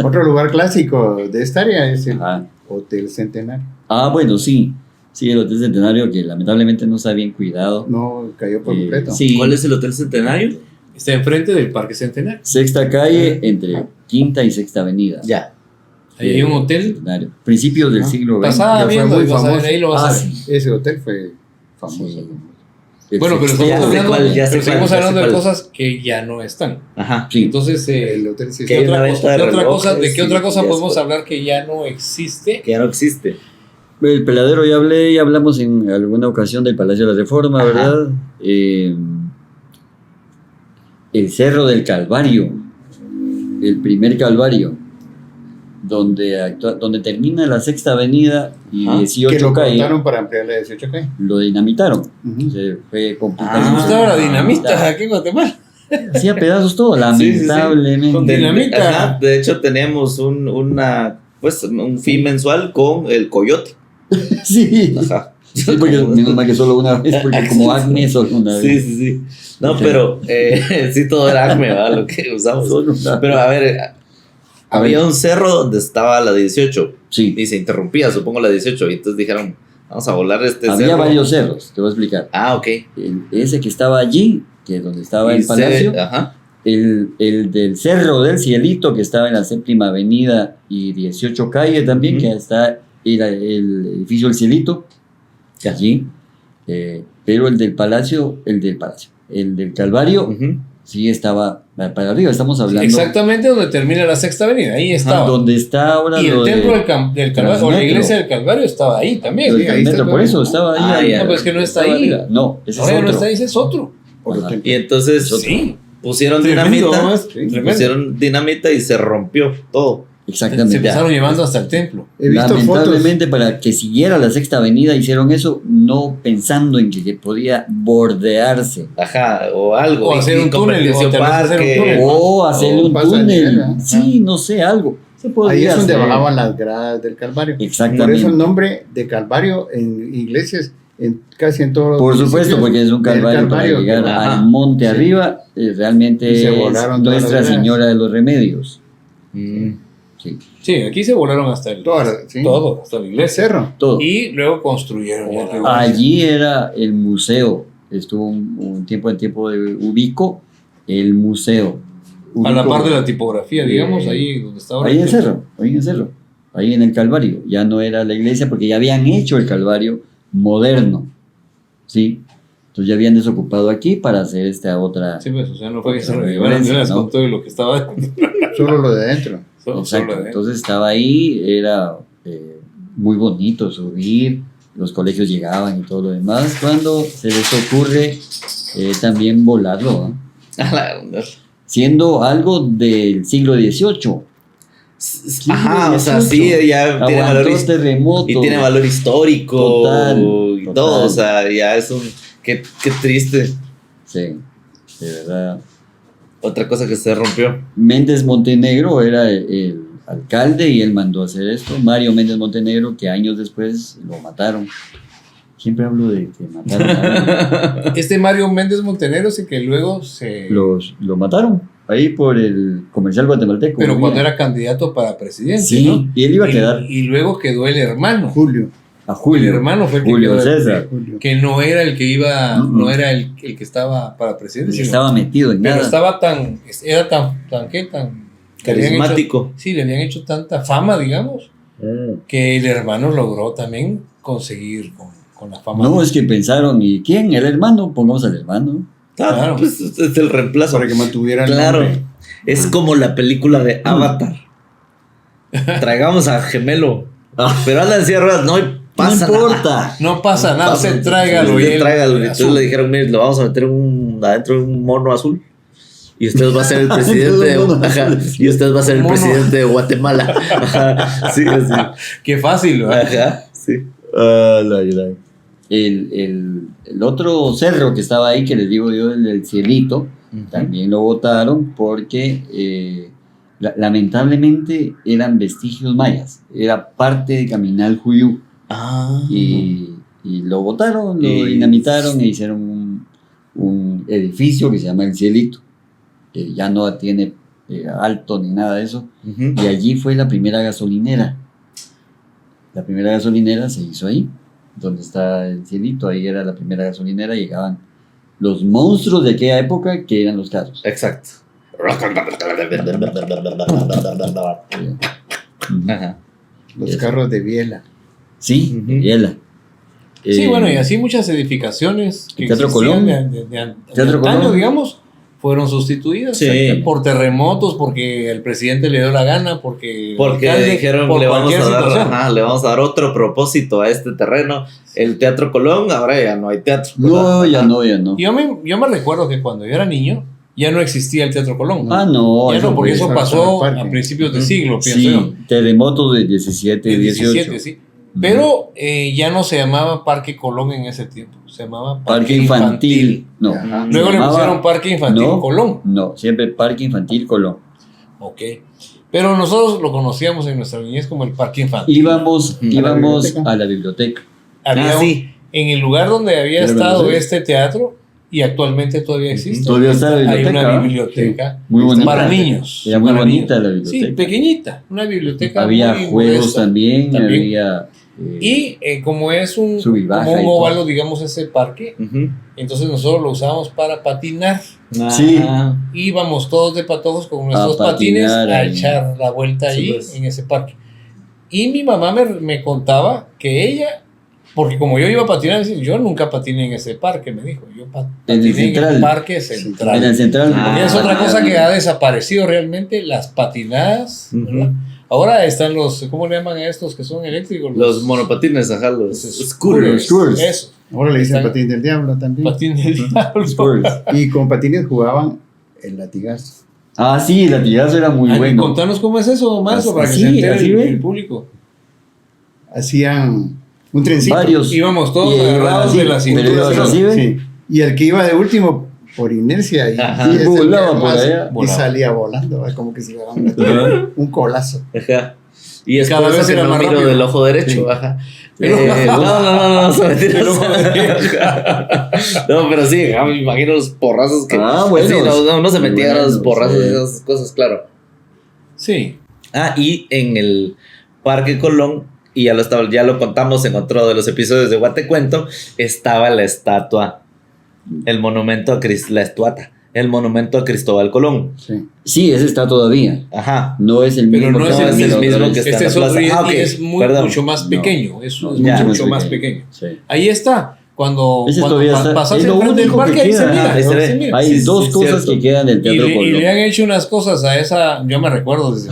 Otro lugar clásico de esta área es el
Ajá.
Hotel Centenario.
Ah, bueno, sí. Sí, el Hotel Centenario que lamentablemente no está bien cuidado.
No cayó por completo.
Sí.
¿Cuál es el Hotel Centenario?
Está enfrente del Parque Centenario.
Sexta calle entre Quinta y Sexta Avenida.
Ya.
Ahí hay un hotel.
Centenario. Principios del
Ah,
siglo XX.
Pasada
Ya fue
viendo
muy
y vas a ver,
famoso.
ahí lo vas a ver.
sí.
Ese hotel fue famoso.
Sí.
Bueno, pero
Sexto-
Ya
estamos
sé
hablando,
cuál, ya sé
pero seguimos
cuál, ya sé
hablando de
cuál.
cosas que ya no están.
Ajá.
Sí.
Entonces,
El hotel sí
Que
¿qué
hay
otra
una
cosa,
venta de
qué otra cosa-
relojes
¿de qué otra
y
cosa
ya
podemos
está.
hablar que ya no existe?
Que ya no existe.
El Peladero ya hablé, ya hablamos en alguna ocasión del Palacio de la Reforma,
Ajá.
¿verdad? El Cerro del Calvario, el primer Calvario, donde termina la Sexta Avenida y
Ajá.
que
18
lo
calle,
cortaron para ampliar la 18 calle.
lo dinamitaron.
Ujú.
Se fue
¿Te
completamente.
gustaba la dinamita aquí en Guatemala?
Hacía pedazos todo,
Sí, sí, sí.
lamentablemente.
Con dinamita.
Ajá. De hecho, tenemos un fee mensual con el coyote.
Sí.
Ajá.
Sí, porque menos mal que solo una vez, porque como Acme solo una vez.
Sí, sí, sí. No,
Sí.
pero sí, todo era Acme, ¿verdad? Lo que usamos.
Solo una
Pero a ver, Había un cerro donde estaba la 18
Sí.
y se interrumpía, supongo, la 18. Y entonces dijeron, vamos a volar este
Había
cerro.
varios cerros, te voy a explicar.
Ah, ok.
Ese que estaba allí, que es donde estaba el palacio,
Ajá.
el del Cerro del Cielito, que estaba en la 7ª Avenida y 18 Calle también,
Ujú.
que está el edificio del Cielito, que allí. Pero el del Calvario,
Ujú.
sí estaba para arriba. Estamos hablando
Exactamente donde termina la Sexta Avenida, ahí estaba.
donde está ahora
Y el
lo
templo
de-
del Calvario, o la iglesia del Calvario estaba ahí también.
lo
Sí,
del
ahí está
metro, por
todavía.
eso estaba ahí.
Ah, ya.
No, pero es que no está
estaba
ahí.
arriba. No, ese
Ahora
es
ya no
otro.
está ahí, ese es otro.
Por los
Ajá.
templos.
Y entonces
Sí.
pusieron
Tremendo,
dinamita.
¿no?
Sí.
Tremendo.
Pusieron dinamita y se rompió todo.
Se
Exactamente.
empezaron llevando hasta el templo.
He visto fotos.
Lamentablemente, para que siguiera la Sexta Avenida, hicieron eso no pensando en que podía bordearse
Ajá, o algo.
O
y-
hacer
y
un túnel,
convertirse
o tal vez hacer un
parque.
túnel.
o hacerle un
pasa
túnel.
nivel, ¿eh?
Sí, no sé, algo. Se
Ahí
podría
es donde
hacer.
bajaban las gradas del Calvario. Por
Exactamente.
eso el nombre de Calvario en iglesias, casi en todos los
Por supuesto,
municipios,
porque es un
del
calvario para llegar
Ajá.
al monte
Sí.
arriba. Realmente
Y se
es
volaron todas
Nuestra
las gradas.
Señora de los Remedios.
Mm.
Sí,
Sí, aquí se volaron hasta el
Sí.
todo, hasta la
El
iglesia.
cerro.
todo.
Y luego construyeron ya el lugar.
Allí era el museo. Estuvo un tiempo de Ubico, el museo.
A la
Ubico-
par de la tipografía, digamos, ahí donde está ahora.
Ahí en el cerro, ahí en el Calvario. Ya no era la iglesia porque ya habían hecho el Calvario moderno. ¿Sí? Entonces ya habían desocupado aquí para hacer esta otra.
Sí, pues, o sea, no fue que se
Otra
lo llevaran de
iglesia,
las
¿no?
con todo lo que estaba.
Solo lo de adentro.
Solo
Exacto.
de-
Entonces estaba ahí, era muy bonito subir, los colegios llegaban y todo lo demás. Cuando se les ocurre también volarlo, ¿no?
A la-
Siendo algo del siglo XVIII.
Ajá, o sea, sí, ya tiene valor,
Aguantó terremotos.
y tiene valor histórico
Total,
y
total.
todo, o sea, ya es un... Qué triste.
Sí, de verdad.
Otra cosa que se rompió.
Méndez Montenegro era el alcalde y él mandó a hacer esto. Mario Méndez Montenegro, que años después lo mataron. Siempre hablo de que mataron a alguien.
Este Mario Méndez Montenegro sí que luego se...
Lo mataron ahí por el comercial guatemalteco.
Pero
Mira.
cuando era candidato para presidente,
Sí,
¿no?
y él iba a quedar
Y luego quedó el hermano.
Julio.
a Julio.
El hermano fue el que
Julio
quedó-
César.
Julio.
Que no era el que iba,
Mm-mm.
no era el que estaba para presidente,
Ni
sino-
estaba metido en
pero
nada.
estaba era tan ¿qué? Tan le habían hecho-
Carismático.
sí, le habían hecho tanta fama, digamos, que el hermano logró también conseguir con la fama.
No, es que pensaron, ¿y quién? El hermano, pongamos al hermano.
Claro, pues es el reemplazo.
Para que mantuviera el
Claro,
nombre.
es como la película de Avatar. Traigamos a Gemelo. Pero anda en silla de ruedas, no pasa
no importa.
No pasa nada,
Pasa,
usted tráigalo. y él-
Tráigalo. Y entonces
azul.
le dijeron, mire, lo vamos a meter adentro de un mono azul. Y usted va a ser el presidente de,
Un mono
ajá,
azul.
y usted va a ser el
Mono.
presidente de Guatemala. Ajá, sí, así.
Qué fácil, ¿verdad?
Ajá, sí.
El otro cerro que estaba ahí, que les digo yo, el del Cielito, también lo votaron porque lamentablemente eran vestigios mayas. Era parte de Caminal Juyú.
Ah.
Y lo votaron, lo
Y-
dinamitaron e hicieron un edificio que se llama El Cielito. Que ya no tiene alto ni nada de eso.
Ujú.
Y allí fue la primera gasolinera. La primera gasolinera se hizo ahí, donde está El Cielito. Ahí era la primera gasolinera. Llegaban los monstruos de aquella época, que eran los carros.
Exacto.
Ujú.
Ajá.
Los
Eso.
carros de Biela.
Sí,
Ujú.
Biela.
Sí, bueno, y así muchas edificaciones que
Teatro
existían
Colón.
de
Teatro
antaño,
Colón.
digamos, fueron sustituidas
Sí.
por terremotos, porque el presidente le dio la gana, porque
Porque
alcalde,
dijeron,
por
le vamos,
cualquier
a dar,
situación.
ajá, le vamos a dar otro propósito a este terreno. El Teatro Colón, ahora ya no hay teatro.
No, ya
Ajá.
no, ya no.
Yo me recuerdo que cuando yo era niño ya no existía el Teatro Colón.
Ah, no.
ya no, porque eso
fue
pasó
al parque.
a principios de siglo, pienso
Sí,
yo.
terremotos de 17,
El
18.
17, sí. Pero ya no se llamaba Parque Colón en ese tiempo, se llamaba
Parque infantil. No.
Ajá.
se
Luego le
llamaba-
pusieron Parque Infantil
no,
Colón.
No, siempre Parque Infantil Colón.
Ok. Pero nosotros lo conocíamos en nuestra niñez como el Parque Infantil.
Íbamos
biblioteca.
a la biblioteca.
Había
Ah, sí.
en el lugar donde había
¿Pero
estado
conoces?
este teatro, y actualmente todavía existe.
Todavía está la
Hay
biblioteca,
una
¿no?
biblioteca
Muy bonita.
para niños.
Era muy
para
bonita
niños.
la biblioteca.
Sí, pequeñita, una biblioteca
Había
muy
juegos
modesta.
también,
También.
había...
Y como es un,
Sub y baja
como un
y todo.
óvalo, digamos, ese parque,
Ujú.
entonces nosotros lo usábamos para patinar.
Sí.
Íbamos todos de patojos con nuestros
A patinar
patines a
ahí.
echar la vuelta
Sí,
ahí
pues.
en ese parque. Y mi mamá me contaba que ella, porque como yo iba a patinar, yo nunca patiné en ese parque, me dijo. Yo
En el
patiné en
central.
el parque central.
En el central.
Porque es otra cosa que ha desaparecido realmente, las patinadas, ¿verdad? Ahora están los, ¿cómo le llaman a estos que son eléctricos?
Los monopatines, ajá, los
scooters.
scooters.
Eso,
Ahora le dicen
Están-
patín del diablo también.
patín del diablo.
Spurs.
Y con patines jugaban el latigazo.
Ah, sí, el latigazo era muy
Ay,
bueno.
Contanos cómo es eso, maestro, para que
Así,
se entere
así
el,
ve.
el público.
Hacían un trencito.
Varios.
Íbamos todos
Y iban
agarrados
así,
de la
pero
cintura.
ibas
¿no?
así, ¿ve?
Sí. Y el que iba de último, por inercia, y,
Ajá.
y es el que
Volaba por
más-
allá.
y
Volaba.
salía volando, como que se le daba un colazo.
Ajá. Y es
Cada
por eso
vez
que
era
no
más
miro
rápido.
del ojo derecho,
Sí.
ajá.
El ojo-
No, se metiras.
El ojo
No, pero sí, ajá, me imagino los porrazos que.
Ah, bueno.
Sí, no se metía a los
Bueno,
porrazos
sí.
y esas cosas, claro.
Sí.
Ah, y en el Parque Colón, y ya lo contamos en otro de los episodios de Guatecuento, estaba la estatua, el monumento a la estuata, el monumento a Cristóbal Colón.
Sí.
Sí, ese está todavía.
Ajá.
No es el
Pero
mismo.
no
que
es
estaba
el
en la
mismo
otra
que
vez.
está
Este
en
es
la
otro
plaza.
y
Ah, ok,
es
perdón.
mucho más
No.
pequeño. Es
Ya.
mucho más pequeño.
Sí.
Ahí está. Cuando
Ese
cuando
todavía está.
pasas
Es lo
enfrente del
único que
parque, ahí se
queda.
mira.
Ahí se ve.
se mira.
Hay
Sí,
dos
sí,
cosas
cierto.
que quedan del
Y
Teatro
le, y
Colón.
le han hecho unas cosas a esa, yo me recuerdo desde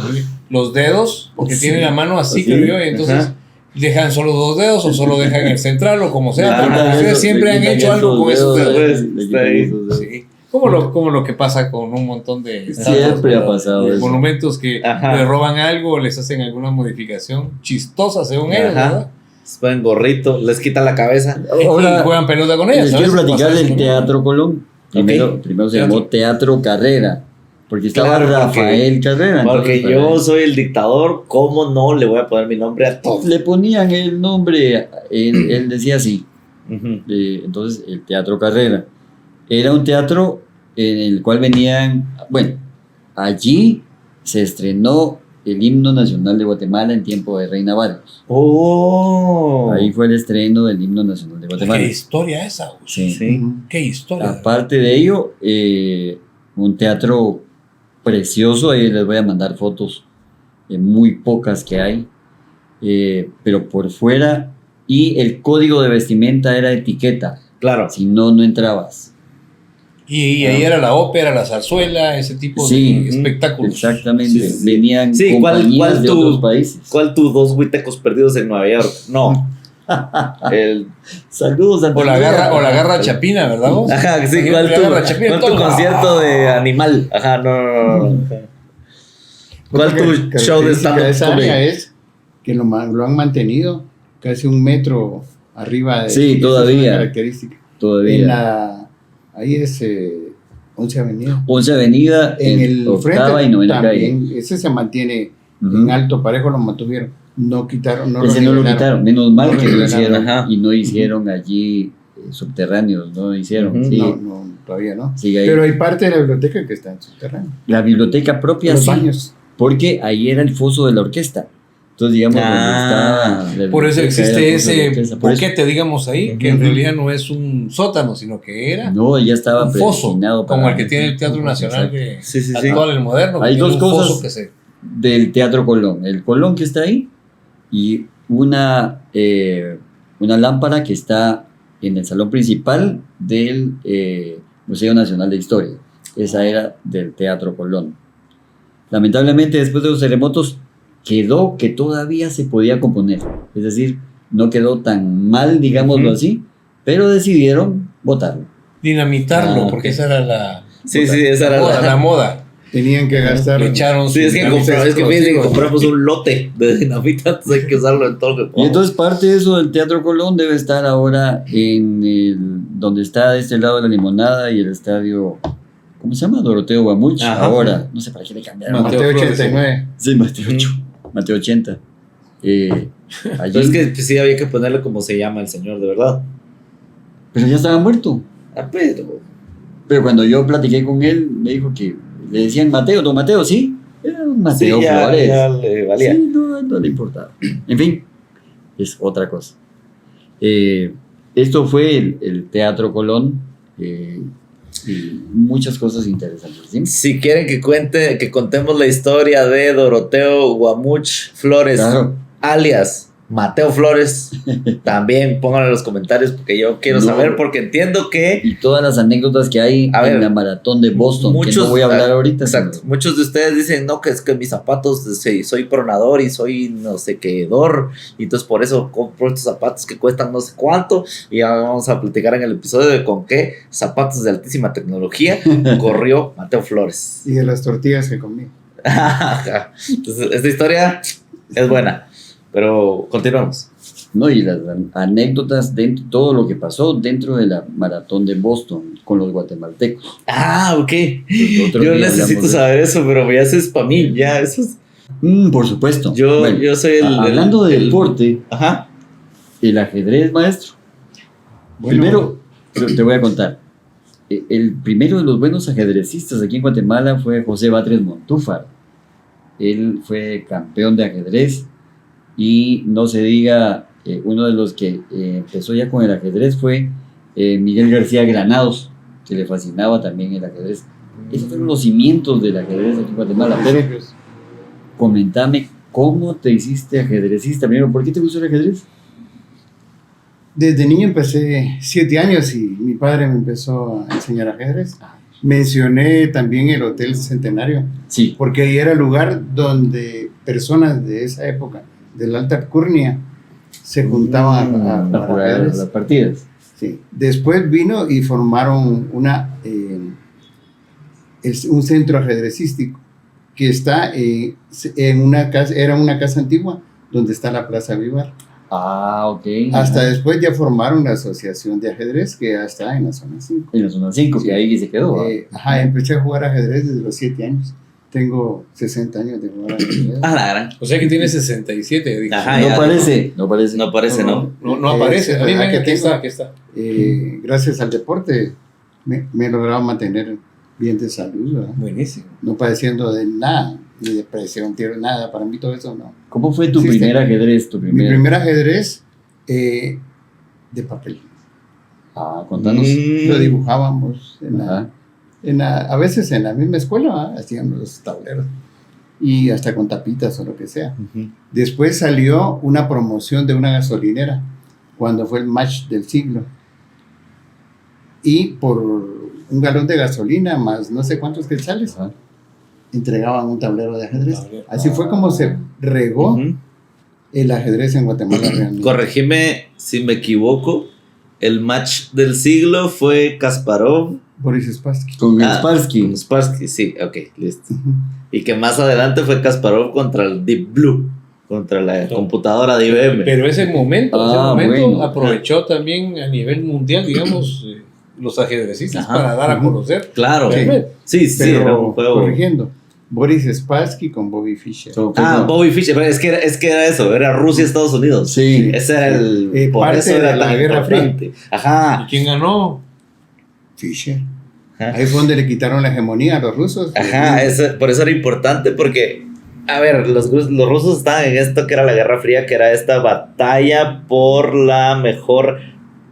los dedos, porque
Sí.
tiene la mano así,
Así.
creo yo, y entonces
Ajá.
dejan solo 2 dedos o solo dejan el central o como sea,
Ah,
pero ustedes siempre han hecho algo con esos dedos.
Está ahí.
Sí. Como lo que pasa con un montón de
Siempre ha pasado
de
eso.
monumentos que
Ajá.
le roban algo o les hacen alguna modificación chistosa según ellos,
Ajá.
¿verdad?
Se ponen gorrito, les quitan la cabeza.
Y
Ahora,
juegan pelota con ellas.
les
¿sabes?
quiero platicar
Pasa
del
eso, ¿no?
Teatro Colón. Primero se llamó Teatro Carrera, porque estaba
Claro, porque-
Rafael Carrera.
Porque
entonces,
yo soy el dictador, ¿cómo no le voy a poner mi nombre a todo?
le ponían el nombre, él decía así.
Ujú.
Entonces, el Teatro Carrera. Era un teatro en el cual venían, bueno, allí se estrenó el himno nacional de Guatemala en tiempo de Reina Barrios.
Oh.
Ahí fue el estreno del himno nacional de Guatemala.
Qué historia esa, güey.
Sí.
Sí.
Qué historia.
Aparte de ello, un teatro precioso, ahí les voy a mandar fotos, muy pocas que hay, pero por fuera, y el código de vestimenta era etiqueta,
Claro.
si no, no entrabas.
Y ahí era la ópera, la zarzuela, ese tipo
Sí,
de espectáculos.
Exactamente,
Sí, sí, sí.
venían
Sí,
compañías de otros países.
¿Cuál tu dos huitecos perdidos en Nueva York? No. El,
Saludos a
O la garra chapina, ¿verdad vos?
ajá, sí,
Imagínate
¿cuál
la garra chapina,
cuál tu
todo.
concierto de animal? Ajá, no. ¿Cuál
Otra
tu
característica
show de stand-up
de esa
comedy?
área es que lo han mantenido casi 1 metro arriba de.
Sí,
esa
todavía.
es una característica.
Todavía.
Ahí es 11 Avenida.
11 Avenida,
En el
octava
frente
y novena calle.
también, ese se mantiene
Ujú.
en alto, parejo lo mantuvieron. No quitaron, no
Ese no lo quitaron, menos mal
No
que
lo
lo
quitaron,
hicieron
ajá.
y no hicieron allí subterráneos, no hicieron.
Ujú.
Sí,
No, todavía no.
sigue ahí.
Pero hay parte de la biblioteca que está en subterráneo.
La biblioteca propia
Los
sí,
baños.
porque ahí era el foso de la orquesta. Entonces, digamos,
Ah,
donde está la
Por eso
biblioteca era
existe
el foso de la
ese
orquesta. Por eso-
boquete, digamos ahí, que en
Ujú.
realidad no es un sótano, sino que era
No, ya estaba
un foso,
predestinado
como
para-
el que tiene el Teatro Nacional de
Sí, sí, sí.
actual, el moderno. que
Hay
tiene
dos
un
cosas.
foso que se-
del Teatro Colón. El Colón que está ahí y una lámpara que está en el salón principal del Museo Nacional de Historia. Esa era del Teatro Colón. Lamentablemente, después de los terremotos, quedó que todavía se podía componer. Es decir, no quedó tan mal, digámoslo
Ujú.
así, pero decidieron botarlo.
dinamitarlo,
Ah,
porque
ok.
esa era la
Sí, esa era
la moda.
Tenían que gastar.
Le echaron
Sí, es que,
dinamita
fíjense que
explosiva.
compramos un lote de dinamita, entonces hay que usarlo en todo lo que
Y
podamos.
entonces parte de eso del Teatro Colón debe estar ahora en donde está de este lado la Limonada y el estadio, ¿cómo se llama? Doroteo Guamuch.
Ajá.
Ahora, no sé para qué le cambiaron.
Mateo
Mateo
Flores,
89.
Sí, Mateo 8, Mateo 80. Allí,
Pero es que pues, sí había que ponerle como se llama el señor, de verdad.
pero ya estaba muerto. Pero cuando yo platiqué con él, me dijo que le decían Mateo, don Mateo, sí. Era un Mateo Flores.
Ya le valía.
Sí, no le importaba. En fin, es otra cosa. Esto fue el Teatro Colón y muchas cosas interesantes. ¿Sí?
Si quieren que contemos la historia de Doroteo Guamuch Flores,
Claro.
alias Mateo Flores, también pónganlo en los comentarios porque yo quiero saber, porque entiendo que
Y todas las anécdotas que hay
A ver,
en la maratón de Boston, que no voy a hablar ahorita.
Exacto.
sino-
Muchos de ustedes dicen, no, que es que mis zapatos, soy pronador y soy no sé qué dor, y entonces por eso compro estos zapatos que cuestan no sé cuánto, y ahora vamos a platicar en el episodio de con qué zapatos de altísima tecnología corrió Mateo Flores.
Y de las tortillas que comí.
Entonces, esta historia es buena, pero continuamos.
No, y las anécdotas dentro, todo lo que pasó dentro de la maratón de Boston con los guatemaltecos.
Ok.
Pues otro
Yo
día
necesito
hablamos de
saber eso, pero ya eso es para mí, ya eso es...
Por supuesto.
Yo soy
hablando de deporte,
Ajá.
el ajedrez, maestro.
Bueno,
Primero, te voy a contar. El primero de los buenos ajedrecistas aquí en Guatemala fue José Batres Montúfar. Él fue campeón de ajedrez y no se diga, uno de los que empezó ya con el ajedrez fue Miguel García Granados, que le fascinaba también el ajedrez. Esos fueron los cimientos del ajedrez aquí en Guatemala. Pero comentame, ¿cómo te hiciste ajedrecista? Primero, ¿por qué te gustó el ajedrez?
Desde niño empecé 7 años y mi padre me empezó a enseñar ajedrez. Mencioné también el Hotel Centenario,
Sí.
porque ahí era el lugar donde personas de esa época, de la alta alcurnia, se juntaban a
Para jugar
ajedrez.
las partidas.
Sí. Después vino y formaron un centro ajedrecístico que está en una casa, era una casa antigua donde está la Plaza Vivar.
Ok.
Hasta después ya formaron la asociación de ajedrez que ya está en la zona 5.
En la zona 5, que ahí se quedó.
Empecé a jugar ajedrez desde los 7 años. Tengo 60 años de jugar ajedrez.
A la gran.
O sea que tiene 67. Dijo.
Ajá,
No
ya,
parece, no parece.
No parece, ¿no?
No aparece. A mí
Aquí
aquí está, aquí está.
Gracias al deporte me he logrado mantener bien de salud, ¿verdad?
Buenísimo.
No padeciendo de nada, ni depresión, nada. Para mí todo eso no.
¿Cómo fue tu
Existe.
primer ajedrez?
Mi primer ajedrez de papel.
Contanos.
Lo dibujábamos
Ajá.
a veces en la misma escuela, ¿verdad? Hacíamos los tableros y hasta con tapitas o lo que sea.
Ujú.
Después salió una promoción de una gasolinera cuando fue el match del siglo y por un galón de gasolina más no sé cuántos quetzales
Ajá.
entregaban un tablero de ajedrez.
Tablero.
Así fue como se regó
Ujú.
el ajedrez en Guatemala realmente.
Corregime si me equivoco. El match del siglo fue Kasparov
Boris Spassky.
Con
Ah,
Kasparsky.
con Spassky, sí, ok, listo.
Ujú.
Y que más adelante fue Kasparov contra el Deep Blue, contra la computadora de IBM.
Pero ese momento,
bueno.
aprovechó también a nivel mundial, digamos, los ajedrecistas
Ajá.
para dar a
Ujú.
conocer.
Claro,
Sí.
sí, sí, era
Pero
un juego.
corrigiendo, Boris Spassky con Bobby Fischer.
Bobby Fischer, pero es que era eso, era Rusia, Estados Unidos.
Sí.
Ese era el. Por
parte
eso era
de la
tan
Guerra Fría.
importante. Ajá.
¿Y quién ganó?
Fischer.
Ajá.
Ahí fue donde le quitaron la hegemonía a los rusos.
Ajá, por eso era importante, porque, a ver, los rusos estaban en esto que era la Guerra Fría, que era esta batalla por la mejor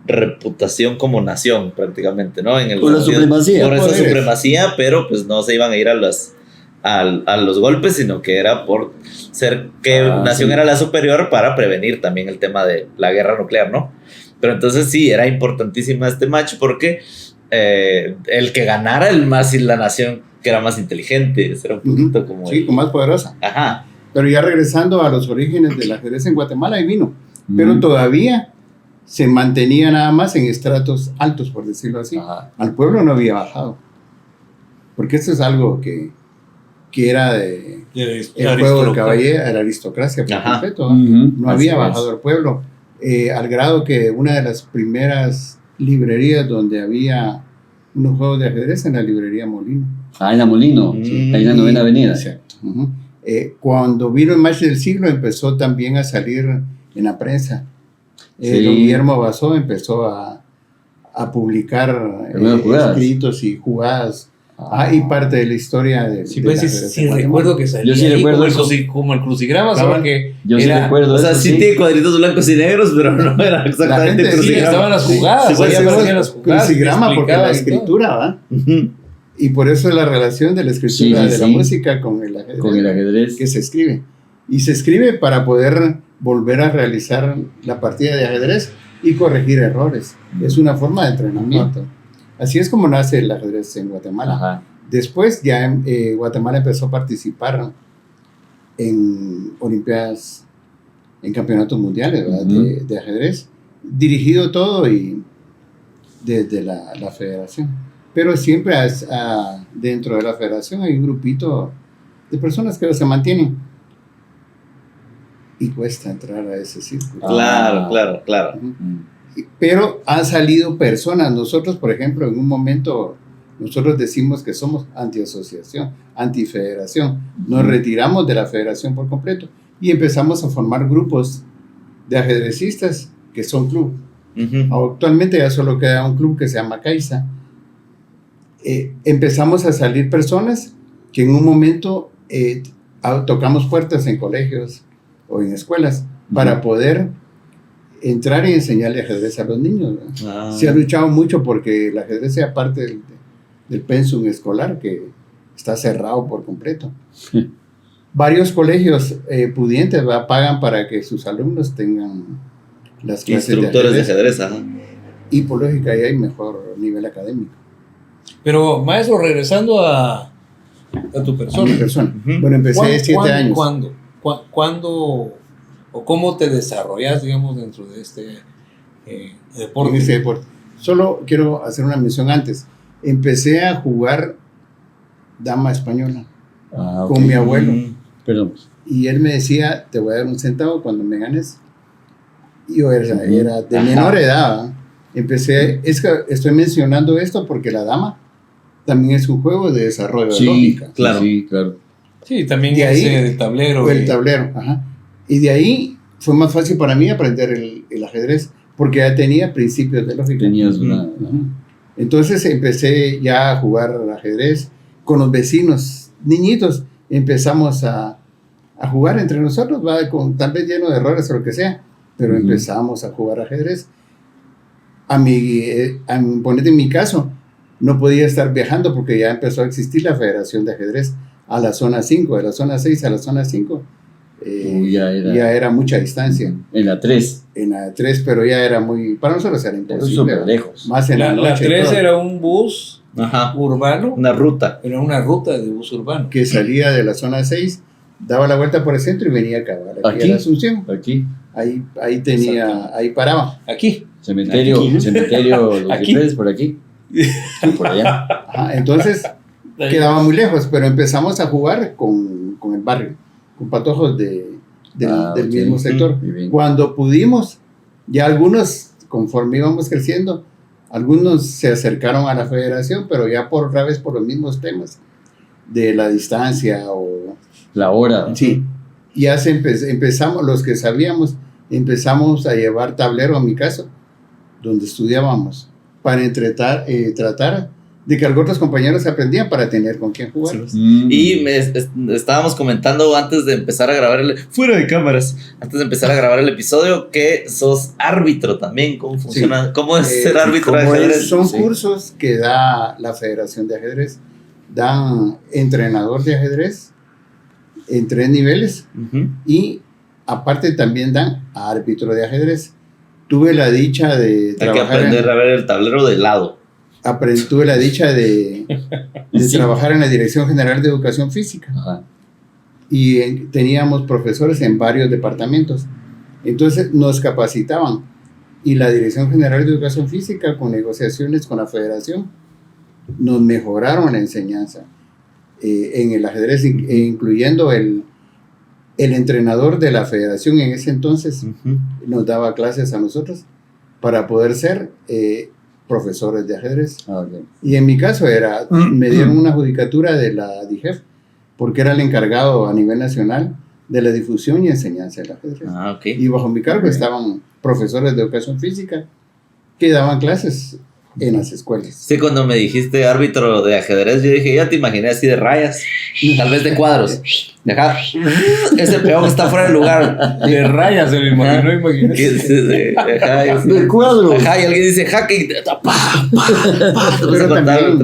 reputación como nación, prácticamente, ¿no?
Por la supremacía.
Por esa
Poderes.
supremacía, pero pues no se iban a ir a los golpes, sino que era por ser que nación
sí.
era la superior para prevenir también el tema de la guerra nuclear, ¿no? Pero entonces sí, era importantísima este match porque el que ganara la nación que era más inteligente, ese era un poquito como...
Sí, con más poderosa.
Ajá.
Pero ya regresando a los orígenes del ajedrez en Guatemala, ahí vino. Pero todavía se mantenía nada más en estratos altos, por decirlo así.
Ajá.
Al pueblo no había bajado. Porque esto es algo que era de el juego del caballero, era aristocracia por
Ajá.
completo, ¿no? No
Así
había
es.
bajado al pueblo. Al grado que una de las primeras librerías donde había unos juegos de ajedrez en la librería Molino.
En la Molino,
Sí.
ahí en la 9ª Avenida.
Exacto. Ujú. Cuando vino el match del siglo empezó también a salir en la prensa.
Sí.
Don Guillermo Basó empezó a a publicar
Algunas jugadas.
escritos y jugadas. Y parte de la historia de
Sí, pues sí recuerdo que salía
Yo sí
ahí
recuerdo
como,
eso.
Como el crucigrama,
Claro.
solo que
Yo sí
era,
recuerdo
O sea,
eso,
sí tiene cuadritos blancos y negros, pero no era exactamente
gente-
sí,
crucigrama.
estaban las jugadas,
Sí, pues,
ahí
sí,
aparecían las jugadas,
crucigrama porque la
explicaban y todo.
escritura, ¿va?
Ujú.
Y por eso la relación de la escritura
Sí, sí,
de la
sí.
música con el ajedrez.
Con el ajedrez.
Que se escribe. Y se escribe para poder volver a realizar la partida de ajedrez y corregir errores. Es una forma de entrenamiento. Así es como nace el ajedrez en Guatemala.
Ajá.
Después ya Guatemala empezó a participar en olimpiadas, en campeonatos mundiales, ¿verdad? De ajedrez, dirigido todo y desde la federación. Pero siempre dentro de la federación hay un grupito de personas que se mantienen y cuesta entrar a ese círculo.
Claro, claro, claro.
Ujú. Pero han salido personas. Nosotros, por ejemplo, en un momento, nosotros decimos que somos antiasociación, antifederación. Nos retiramos de la federación por completo y empezamos a formar grupos de ajedrecistas que son club.
Ujú.
Actualmente ya solo queda un club que se llama Caixa. Empezamos a salir personas que en un momento tocamos puertas en colegios o en escuelas para poder entrar y enseñarle ajedrez a los niños, ¿verdad? Se ha luchado mucho porque el ajedrez sea parte del pensum escolar que está cerrado por completo. Varios colegios pudientes, ¿verdad? Pagan para que sus alumnos tengan las clases
Instructores de ajedrez, ajá.
y por lógica ahí hay mejor nivel académico.
Pero, maestro, regresando a tu
A
persona.
mi persona.
Ujú.
Bueno, empecé 7 años.
¿Cuándo o cómo te desarrollas, digamos, dentro de este deporte?
En ese deporte. Solo quiero hacer una mención antes. Empecé a jugar dama española
Ah,
con
ok.
mi abuelo.
Perdón.
Y él me decía, te voy a dar un centavo cuando me ganes. Y yo era de
Ajá.
menor edad. Empecé, es que estoy mencionando esto porque la dama también es un juego de desarrollo de
Sí,
lógica.
Claro.
Sí, claro.
Sí, también
De ahí,
ese de tablero.
O el tablero, ajá. Y de ahí fue más fácil para mí aprender el ajedrez porque ya tenía principios de lógica.
Tenías
Ujú.
una.
Ujú. Entonces empecé ya a jugar al ajedrez con los vecinos, niñitos. Empezamos a jugar entre nosotros, ¿va? Con, tal vez lleno de errores o lo que sea, pero
Ujú.
empezamos a jugar ajedrez. Ponete en mi caso, no podía estar viajando porque ya empezó a existir la Federación de Ajedrez a la zona 5, de la zona 6 a la zona 5.
Ya era
mucha distancia.
en la 3.
En la 3, pero ya era muy, para nosotros era
Pero
imposible.
súper
¿va?
lejos.
Más en la
La
noche. y
3
todo.
era un bus
Ajá.
urbano,
Una ruta.
era una ruta de bus urbano.
Que salía de la zona 6, daba la vuelta por el centro y venía a acabar aquí
¿Aquí?
a la Asunción.
Aquí,
Ahí paraba.
Aquí.
cementerio,
Aquí.
cementerio Los
Aquí.
Cipreses, por aquí. Y por allá.
Ajá, entonces quedaba muy lejos, pero empezamos a jugar con el barrio, con patojos del
Ok.
mismo sector.
Muy bien.
Cuando pudimos, ya algunos, conforme íbamos creciendo, algunos se acercaron a la federación, pero ya otra vez por los mismos temas de la distancia o...
La hora.
Sí, ya empezamos, los que sabíamos, empezamos a llevar tablero, en mi caso, donde estudiábamos, para tratar de que algunos compañeros aprendían para tener con quién jugar.
Mm.
Y estábamos comentando antes de empezar a grabar fuera de cámaras, antes de empezar a grabar el episodio, que sos árbitro también. ¿Cómo funciona? ¿Cómo es ser árbitro de
¿cómo es?
ajedrez?
Son
Sí.
cursos que da la Federación de Ajedrez. Dan entrenador de ajedrez en 3 niveles
Ujú.
y aparte también dan árbitro de ajedrez. Tuve la dicha de
Hay que
trabajar
aprender a ver el tablero de lado.
tuve la dicha de
Sí.
trabajar en la Dirección General de Educación Física
Ajá.
y teníamos profesores en varios departamentos. Entonces nos capacitaban y la Dirección General de Educación Física, con negociaciones con la Federación, nos mejoraron la enseñanza en el ajedrez, incluyendo el entrenador de la Federación en ese entonces
Ujú.
nos daba clases a nosotros para poder ser profesores de ajedrez.
Ah, ok.
Y en mi caso me dieron una judicatura de la DIGEF porque era el encargado a nivel nacional de la difusión y enseñanza del ajedrez.
Ah, ok.
Y bajo mi cargo estaban profesores de educación física que daban clases en las escuelas.
Sí, cuando me dijiste árbitro de ajedrez, yo dije, ya te imaginé así de rayas, tal vez de cuadros. Ajá. Ese peón está fuera de lugar.
De rayas se lo imaginó, imagínate.
Ajá,
De cuadros.
Ajá, y alguien dice jaque y
Pero también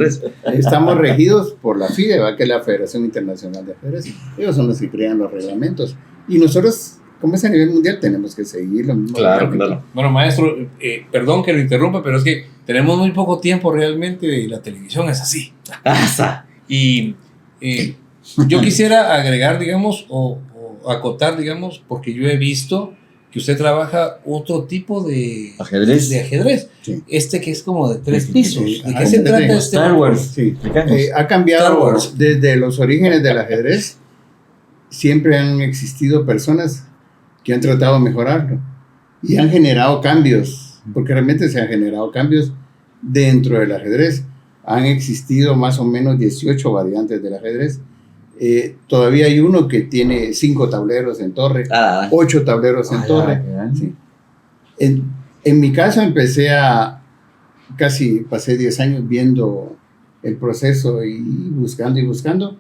estamos regidos por la FIDE, ¿va? Que es la Federación Internacional de Ajedrez. Ellos son los que crean los reglamentos. Y nosotros, como es a nivel mundial, tenemos que seguir lo mismo.
Claro, claro.
Bueno, maestro, perdón que lo interrumpa, pero es que tenemos muy poco tiempo realmente y la televisión es así. Y yo quisiera agregar, digamos, o acotar, digamos, porque yo he visto que usted trabaja otro tipo de
Ajedrez.
De ajedrez.
Sí.
Este que es como de 3 pisos.
Sí.
¿De qué se trata este?
Star Wars.
Sí.
Explícanos.
Ha
Star
cambiado
Wars.
desde los orígenes del ajedrez. Siempre han existido personas que han tratado de mejorarlo y han generado cambios, porque realmente se han generado cambios dentro del ajedrez. Han existido más o menos 18 variantes del ajedrez. Todavía hay uno que tiene 5 tableros en torre, 8 tableros en torre. ¿Sí? En mi caso pasé 10 años viendo el proceso y buscando,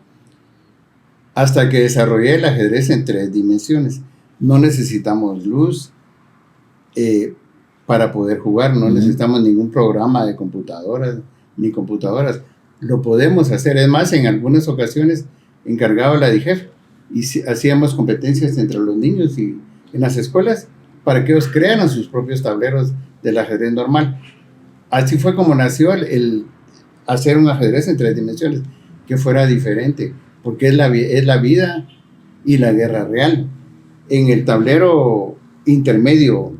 hasta que desarrollé el ajedrez en 3 dimensiones. No necesitamos luz para poder jugar, no necesitamos ningún programa de computadoras, ni computadoras. Lo podemos hacer, es más, en algunas ocasiones encargaba la DIGEF y hacíamos competencias entre los niños y en las escuelas para que ellos crearan sus propios tableros del ajedrez normal. Así fue como nació el hacer un ajedrez en 3 dimensiones, que fuera diferente, porque es la vida y la guerra real. En el tablero intermedio,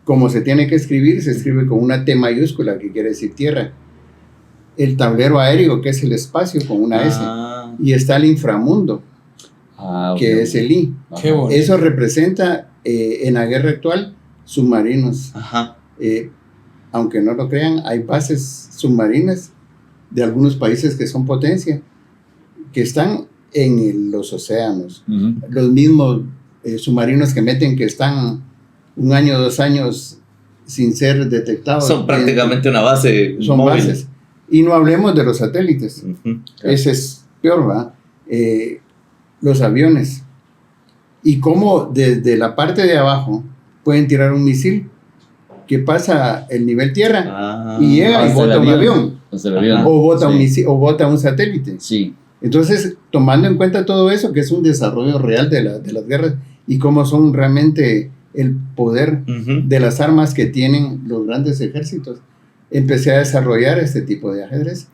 como se tiene que escribir, se escribe con una T mayúscula, que quiere decir tierra. El tablero aéreo, que es el espacio, con una S. Y está el inframundo, que es el I.
Qué bonito.
Eso representa en la guerra actual submarinos.
Ajá.
Aunque no lo crean, hay bases submarinas de algunos países que son potencia, que están en los océanos. Los mismos submarinos que meten, que están 1 año, 2 años sin ser detectados.
Son prácticamente una base
son
móvil.
bases. Y no hablemos de los satélites. Ese es peor, ¿va? Los aviones. Y cómo desde la parte de abajo pueden tirar un misil que pasa el nivel tierra y llega y bota un avión. O bota un misil, o bota un satélite.
Sí.
Entonces, tomando en cuenta todo eso, que es un desarrollo real de las guerras y cómo son realmente el poder de las armas que tienen los grandes ejércitos, empecé a desarrollar este tipo de ajedrez.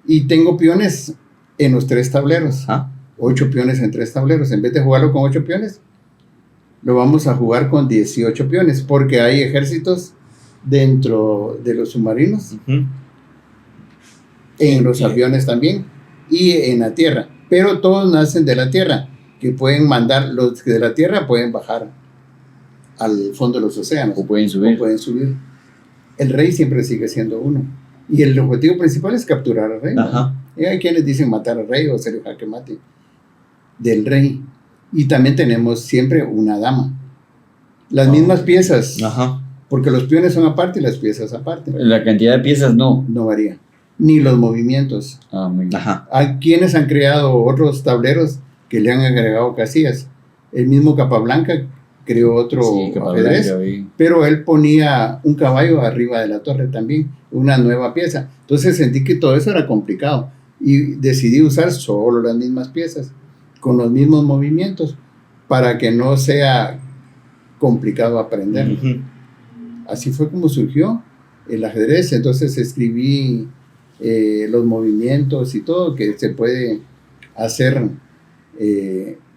Y tengo peones en los 3 tableros. 8 peones en 3 tableros. En vez de jugarlo con 8 peones, lo vamos a jugar con 18 peones, porque hay ejércitos dentro de los submarinos, en los aviones también, y en la tierra. Pero todos nacen de la tierra, que pueden mandar, los de la tierra pueden bajar al fondo de los océanos.
O pueden subir.
El rey siempre sigue siendo uno. Y el objetivo principal es capturar al rey. Y hay quienes dicen matar al rey o hacer el jaque mate del rey. Y también tenemos siempre una dama. Las mismas piezas. Porque los peones son aparte y las piezas aparte.
La cantidad de piezas no
varía. Ni los movimientos.
Muy bien.
Hay quienes han creado otros tableros que le han agregado casillas. El mismo Capablanca creó otro ajedrez, pero él ponía un caballo arriba de la torre también, una nueva pieza. Entonces sentí que todo eso era complicado y decidí usar solo las mismas piezas, con los mismos movimientos, para que no sea complicado aprender. Así fue como surgió el ajedrez. Entonces escribí los movimientos y todo, que se puede hacer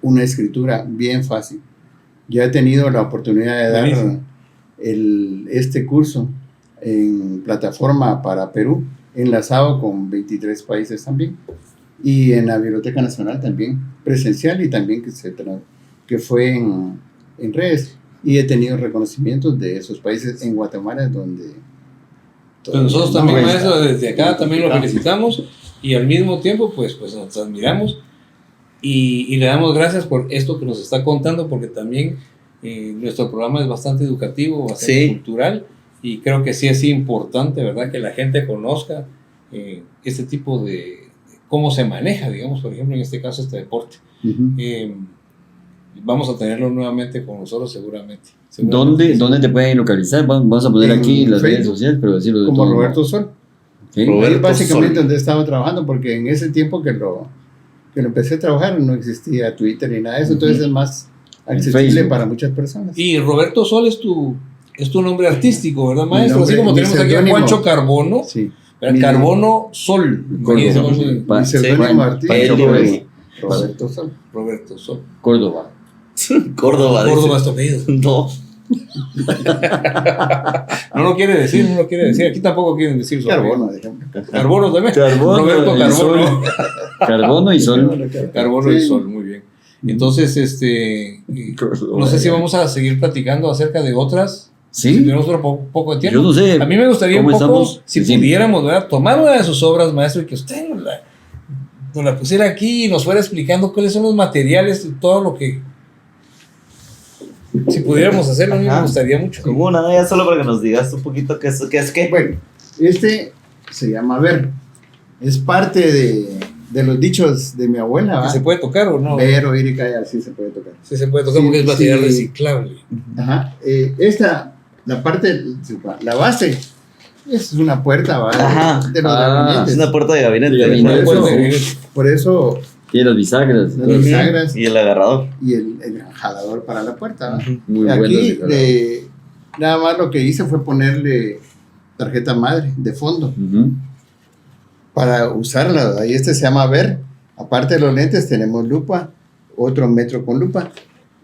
una escritura bien fácil. Ya he tenido la oportunidad de dar este curso en plataforma para Perú, enlazado con 23 países también, y en la Biblioteca Nacional también, presencial, y también que fue en redes, y he tenido reconocimientos de esos países. En Guatemala, donde
pues nosotros también, maestro, desde acá también lo felicitamos, y al mismo tiempo pues nos admiramos y le damos gracias por esto que nos está contando, porque también nuestro programa es bastante educativo, bastante cultural, Y creo que sí es importante, ¿verdad?, que la gente conozca este tipo de cómo se maneja, digamos, por ejemplo, en este caso, este deporte. Vamos a tenerlo nuevamente con nosotros seguramente.
¿Dónde te pueden localizar? Vamos a poner aquí las redes sociales, pero decirlo de
como
todo
Roberto
modo.
Sol.
¿Sí?
Roberto
Ahí básicamente
Sol.
donde estaba trabajando, porque en ese tiempo que lo empecé a trabajar no existía Twitter ni nada de eso, entonces es más accesible
Facebook.
para muchas personas.
Y Roberto Sol es tu nombre artístico, ¿verdad, maestro?
nombre,
Así como
mi
tenemos aquí a
seudónimo.
Juancho Carbono,
Sí.
¿verdad?
Mi-
Carbono Sol.
Córdoba.
Sí, sí,
Pa-
Mi seudónimo
Juan-
artístico
Pancho
es Roberto Sol.
Roberto Sol.
Córdoba.
Córdoba.
Córdoba es
dice.
tu apellido.
No.
No lo quiere decir. Aquí tampoco quieren decir su
Carbono, por ejemplo.
apellido. Carbono también.
Carbono
Roberto
y
Carbono.
Carbono y Sol.
Carbono y
Sí.
Sol, muy bien. Entonces, no sé si vamos a seguir platicando acerca de otras. Si
¿Sí?
tenemos otro poco de tiempo.
Yo no sé.
A mí me gustaría un
¿Cómo
poco,
estamos?
si
Sí.
pudiéramos, ¿verdad?, tomar una de sus obras, maestro, y que usted nos la pusiera aquí y nos fuera explicando cuáles son los materiales y todo lo que... Si pudiéramos hacerlo, a mí me
Ajá.
gustaría mucho.
Como una ya solo para que nos digas un poquito qué es qué.
Bueno, este se llama ver. Es parte de los dichos de mi abuela.
¿Que
¿va?
se puede tocar o no?
Ver, oír y callar, sí se puede tocar.
Sí se puede tocar
Sí,
porque es material
sí.
reciclable.
Ajá. La parte, la base, es una puerta, ¿va?
Ajá.
De los
Ah,
gabinetes.
Es una puerta de gabinete.
De gabinete.
Por eso-
Puede-
Por eso,
Tiene las bisagras.
las bisagras
Y el agarrador.
y el jalador para la puerta. ¿va?
Muy
Aquí
buenas.
nada más lo que hice fue ponerle tarjeta madre de fondo para usarla, ¿verdad? Y este se llama ver. Aparte de los lentes tenemos lupa, otro metro con lupa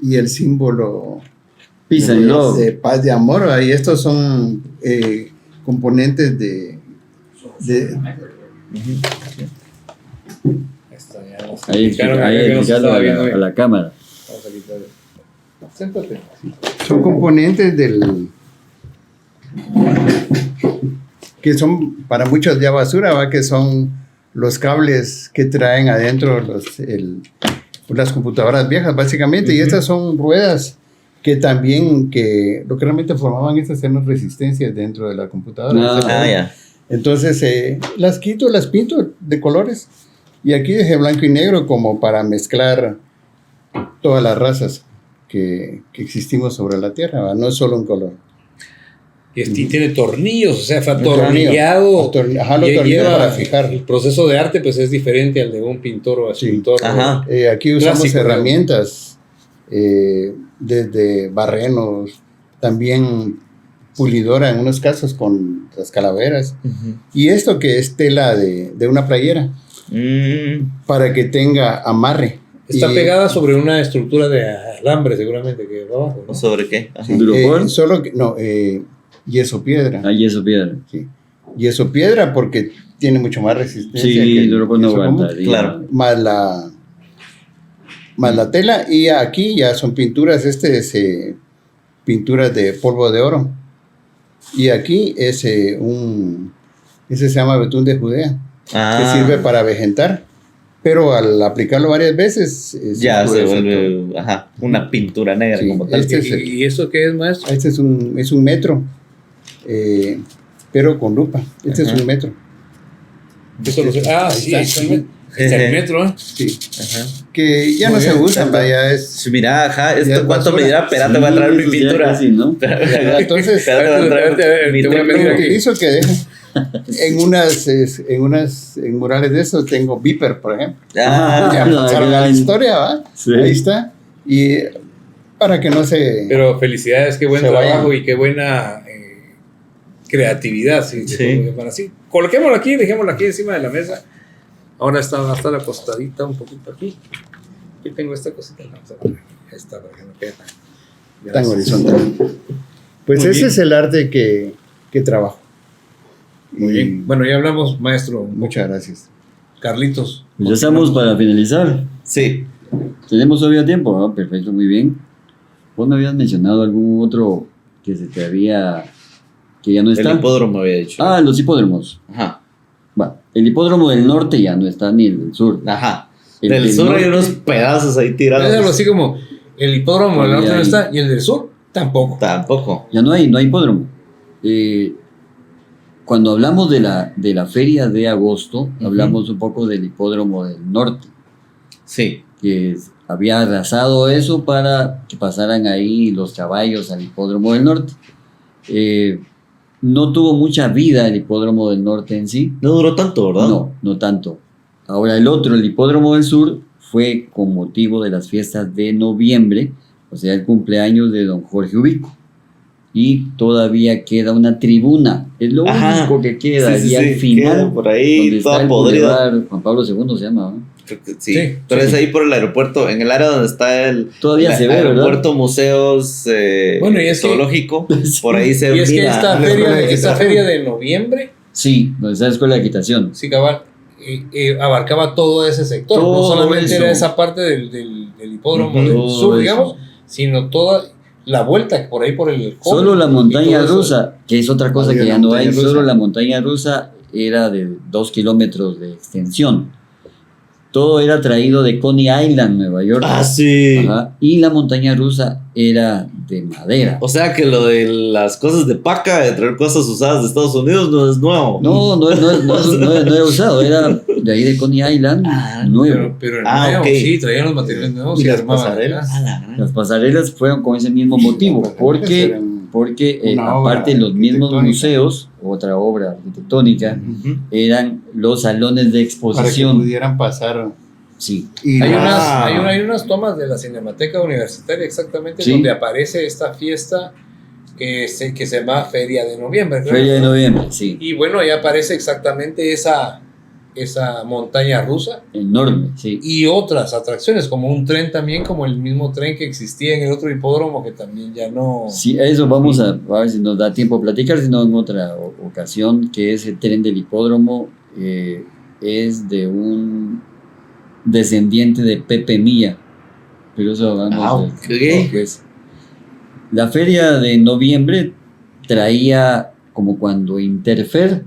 y el símbolo
Pisa en love.
de paz, de amor, ¿verdad? Y estos son componentes de
Ahí explicarlo a la cámara.
Vamos a quitarle. Siéntate.
son componentes del que son para muchos ya basura, ¿va? Que son los cables que traen adentro las computadoras viejas básicamente, y estas son ruedas que también lo que realmente formaban estas eran resistencias dentro de la computadora.
Ah, ya.
Entonces las quito, las pinto de colores y aquí dejé blanco y negro como para mezclar todas las razas que existimos sobre la Tierra, ¿va? No es solo un color.
Y tiene tornillos, o sea, fue
Un tornillo.
atornillado.
Ajá, lo
Y
tornillo
lleva-
para fijar.
El proceso de arte pues es diferente al de un pintor o
Sí.
escultor.
Ajá.
Aquí usamos
Clásico,
herramientas desde barrenos, también pulidora en unos casos con las calaveras. Y esto que es tela de una playera para que tenga amarre.
Está
Y-
pegada sobre una estructura de alambre seguramente que va abajo, ¿no?
¿Sobre qué? Ajá.
Sí,
¿Duropor?
solo que, no, yeso piedra.
Ahí eso piedra.
Sí. Yeso piedra porque tiene mucho más resistencia. que
Sí,
el
Duropor no
yeso común.
aguantaría.
Claro.
Más la tela, y aquí ya son pinturas, pinturas de polvo de oro. Y aquí ese se llama betún de Judea, que sirve para vegetar, pero al aplicarlo varias veces
Ya se
oscurece todo.
vuelve una pintura negra
Sí,
como tal.
este es el-
¿Y eso qué es, maestro?
Este es un metro, pero con lupa. Este
Ajá.
es un metro.
Eso lo sé. Ah,
Ahí
sí,
está.
está el metro, ¿eh?
Sí.
Ajá.
Que ya
Muy
no se
bien.
usan, vaya, es...
Sí, mira, ajá,
Ya
¿esto
es
cuánto
basura.
medirá? Espérate, voy a traer mi
Sí, ya
pintura.
casi, ¿no?
Entonces,
Espérate, voy a traer mi
Te voy a
pintura.
medir
lo
aquí.
utilizo que dejo. En murales de esos tengo Viper, por ejemplo.
Ah,
Ya
la
pasaron a la
gran-
historia, ¿va?
Sí.
Ahí está. Y para que no se...
Pero felicidades, qué buen
Se
trabajo
vayan.
y qué buena creatividad. Sí,
Sí.
se puede llamar así. Coloquémoslo aquí, dejémoslo aquí encima de la mesa. Ahora va a estar acostadita un poquito aquí. Aquí tengo esta cosita. No, ahí está, para que no quede tan
tan
gracias.
horizontal. Pues
Muy
ese
bien.
es el arte que trabajo.
Muy
Y
bien. Bueno, ya hablamos, maestro.
Muchas gracias.
Carlitos.
Ya estamos para finalizar.
sí.
Tenemos todavía tiempo. Ah, perfecto, muy bien. Vos me habías mencionado algún otro que se te había... que ya no
El
está.
hipódromo había dicho.
Ah, los hipódromos.
Ajá.
Va. El hipódromo del norte ya no está, ni el del sur.
Ajá.
El
Del
del
sur hay
norte-
unos pedazos ahí
Déjalo
tirados.
así como el hipódromo del norte no
Ahí.
está y el del sur tampoco.
Tampoco.
Ya no hay hipódromo. Cuando hablamos de la feria de agosto, hablamos un poco del hipódromo del norte,
Sí.
que había arrasado eso para que pasaran ahí los caballos al hipódromo del norte. No tuvo mucha vida el hipódromo del norte en sí.
No duró tanto, ¿verdad?
No tanto. Ahora el hipódromo del sur, fue con motivo de las fiestas de noviembre, o sea, el cumpleaños de don Jorge Ubico. Y todavía queda una tribuna, es lo único que queda.
Sí,
y al
queda
final,
por ahí,
donde está
toda
el
podrida.
Boulevard Juan Pablo II se llama, ¿no?
Creo que sí.
Sí,
Pero
sí.
es ahí por el aeropuerto, en el área donde está el
Todavía se ve, ¿verdad?
aeropuerto, museos,
Bueno, y es que-
zoológico. Por ahí se
Y es que
mira.
esta
la escuela de
esta
equitación.
feria de noviembre,
Sí, donde está la escuela de equitación.
sí, cabal, abarcaba todo ese sector. No
Todo
solamente
eso.
era esa parte del hipódromo
Ujú,
del
todo
sur,
eso.
digamos, sino toda la vuelta por ahí por el
Solo la
y
montaña
todo eso.
rusa, que es otra cosa
Había
que ya
una
no hay,
montaña rusa.
solo la montaña rusa era de 2 kilómetros de extensión. Todo era traído de Coney Island, Nueva York.
Ah, sí.
Ajá, y la montaña rusa era de madera.
O sea que lo de las cosas de paca, de traer cosas usadas de Estados Unidos, no es nuevo.
No era usado, era de ahí de Coney Island,
Ah,
nuevo.
Pero el
Ah,
nuevo,
ok.
sí, traían los materiales nuevos
Y
y
las
armaban
pasarelas.
acá.
A la gran-
Las pasarelas fueron con ese mismo motivo, porque
Una obra
aparte los mismos
arquitectónica.
museos, otra obra arquitectónica,
Ujú.
eran los salones de
para que
exposición.
pudieran pasar.
Sí,
Y
Hay,
Ah.
hay unas tomas de la Cinemateca Universitaria exactamente
Sí.
donde aparece esta fiesta que se llama Feria de Noviembre. creo.
Feria de Noviembre, sí,
Y bueno, ahí aparece exactamente esa montaña rusa
enorme, sí.
y otras atracciones, como un tren también, como el mismo tren que existía en el otro hipódromo que también ya no...
Sí, eso vamos a ver si nos da tiempo a platicar, si no en otra ocasión, que ese tren del hipódromo es de un descendiente de Pepe Mía, pero eso vamos
ok.
después. La feria de noviembre traía, como cuando Interfer,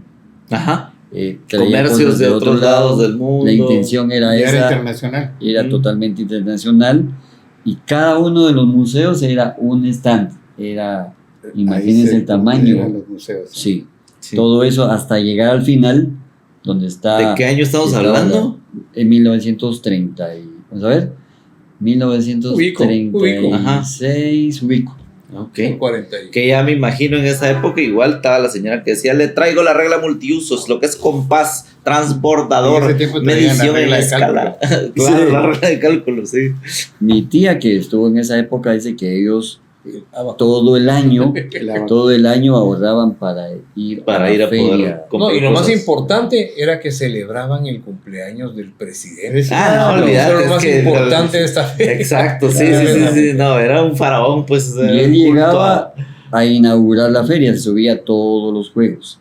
Ajá.
traía
Comercios
cosas
de otros lados del mundo.
La intención era
ya era
esa,
internacional.
era
Mm.
totalmente internacional, y cada uno de los museos era un stand, era,
Ahí
imagínense
se
el tamaño,
consideran los museos.
sí,
Sí.
todo eso hasta llegar al final, donde está...
¿De qué año estamos
estaba
hablando?
En 1930, vamos a ver, 1936, ubico.
Ok.
40 y-
Que ya me imagino en esa época, igual estaba la señora que decía: le traigo la regla multiusos, lo que es compás,
En
transbordador,
ese tiempo traían la
medición en
regla
la
de
escala.
Sí.
Claro, la regla de cálculo, sí.
Mi tía que estuvo en esa época dice que ellos
abajo.
todo el año
La-
todo el año ahorraban para ir
Para
a
ir
la
a
feria.
poder
No,
comprar
y lo más
cosas.
importante era que celebraban el cumpleaños del presidente.
Ese-
Ah, no,
Eso
olvídate,
era lo
es
más
que-
importante de esta feria.
Exacto, sí, sí. No, era un faraón, pues.
Y él llegaba a inaugurar la feria, se subía a todos los juegos.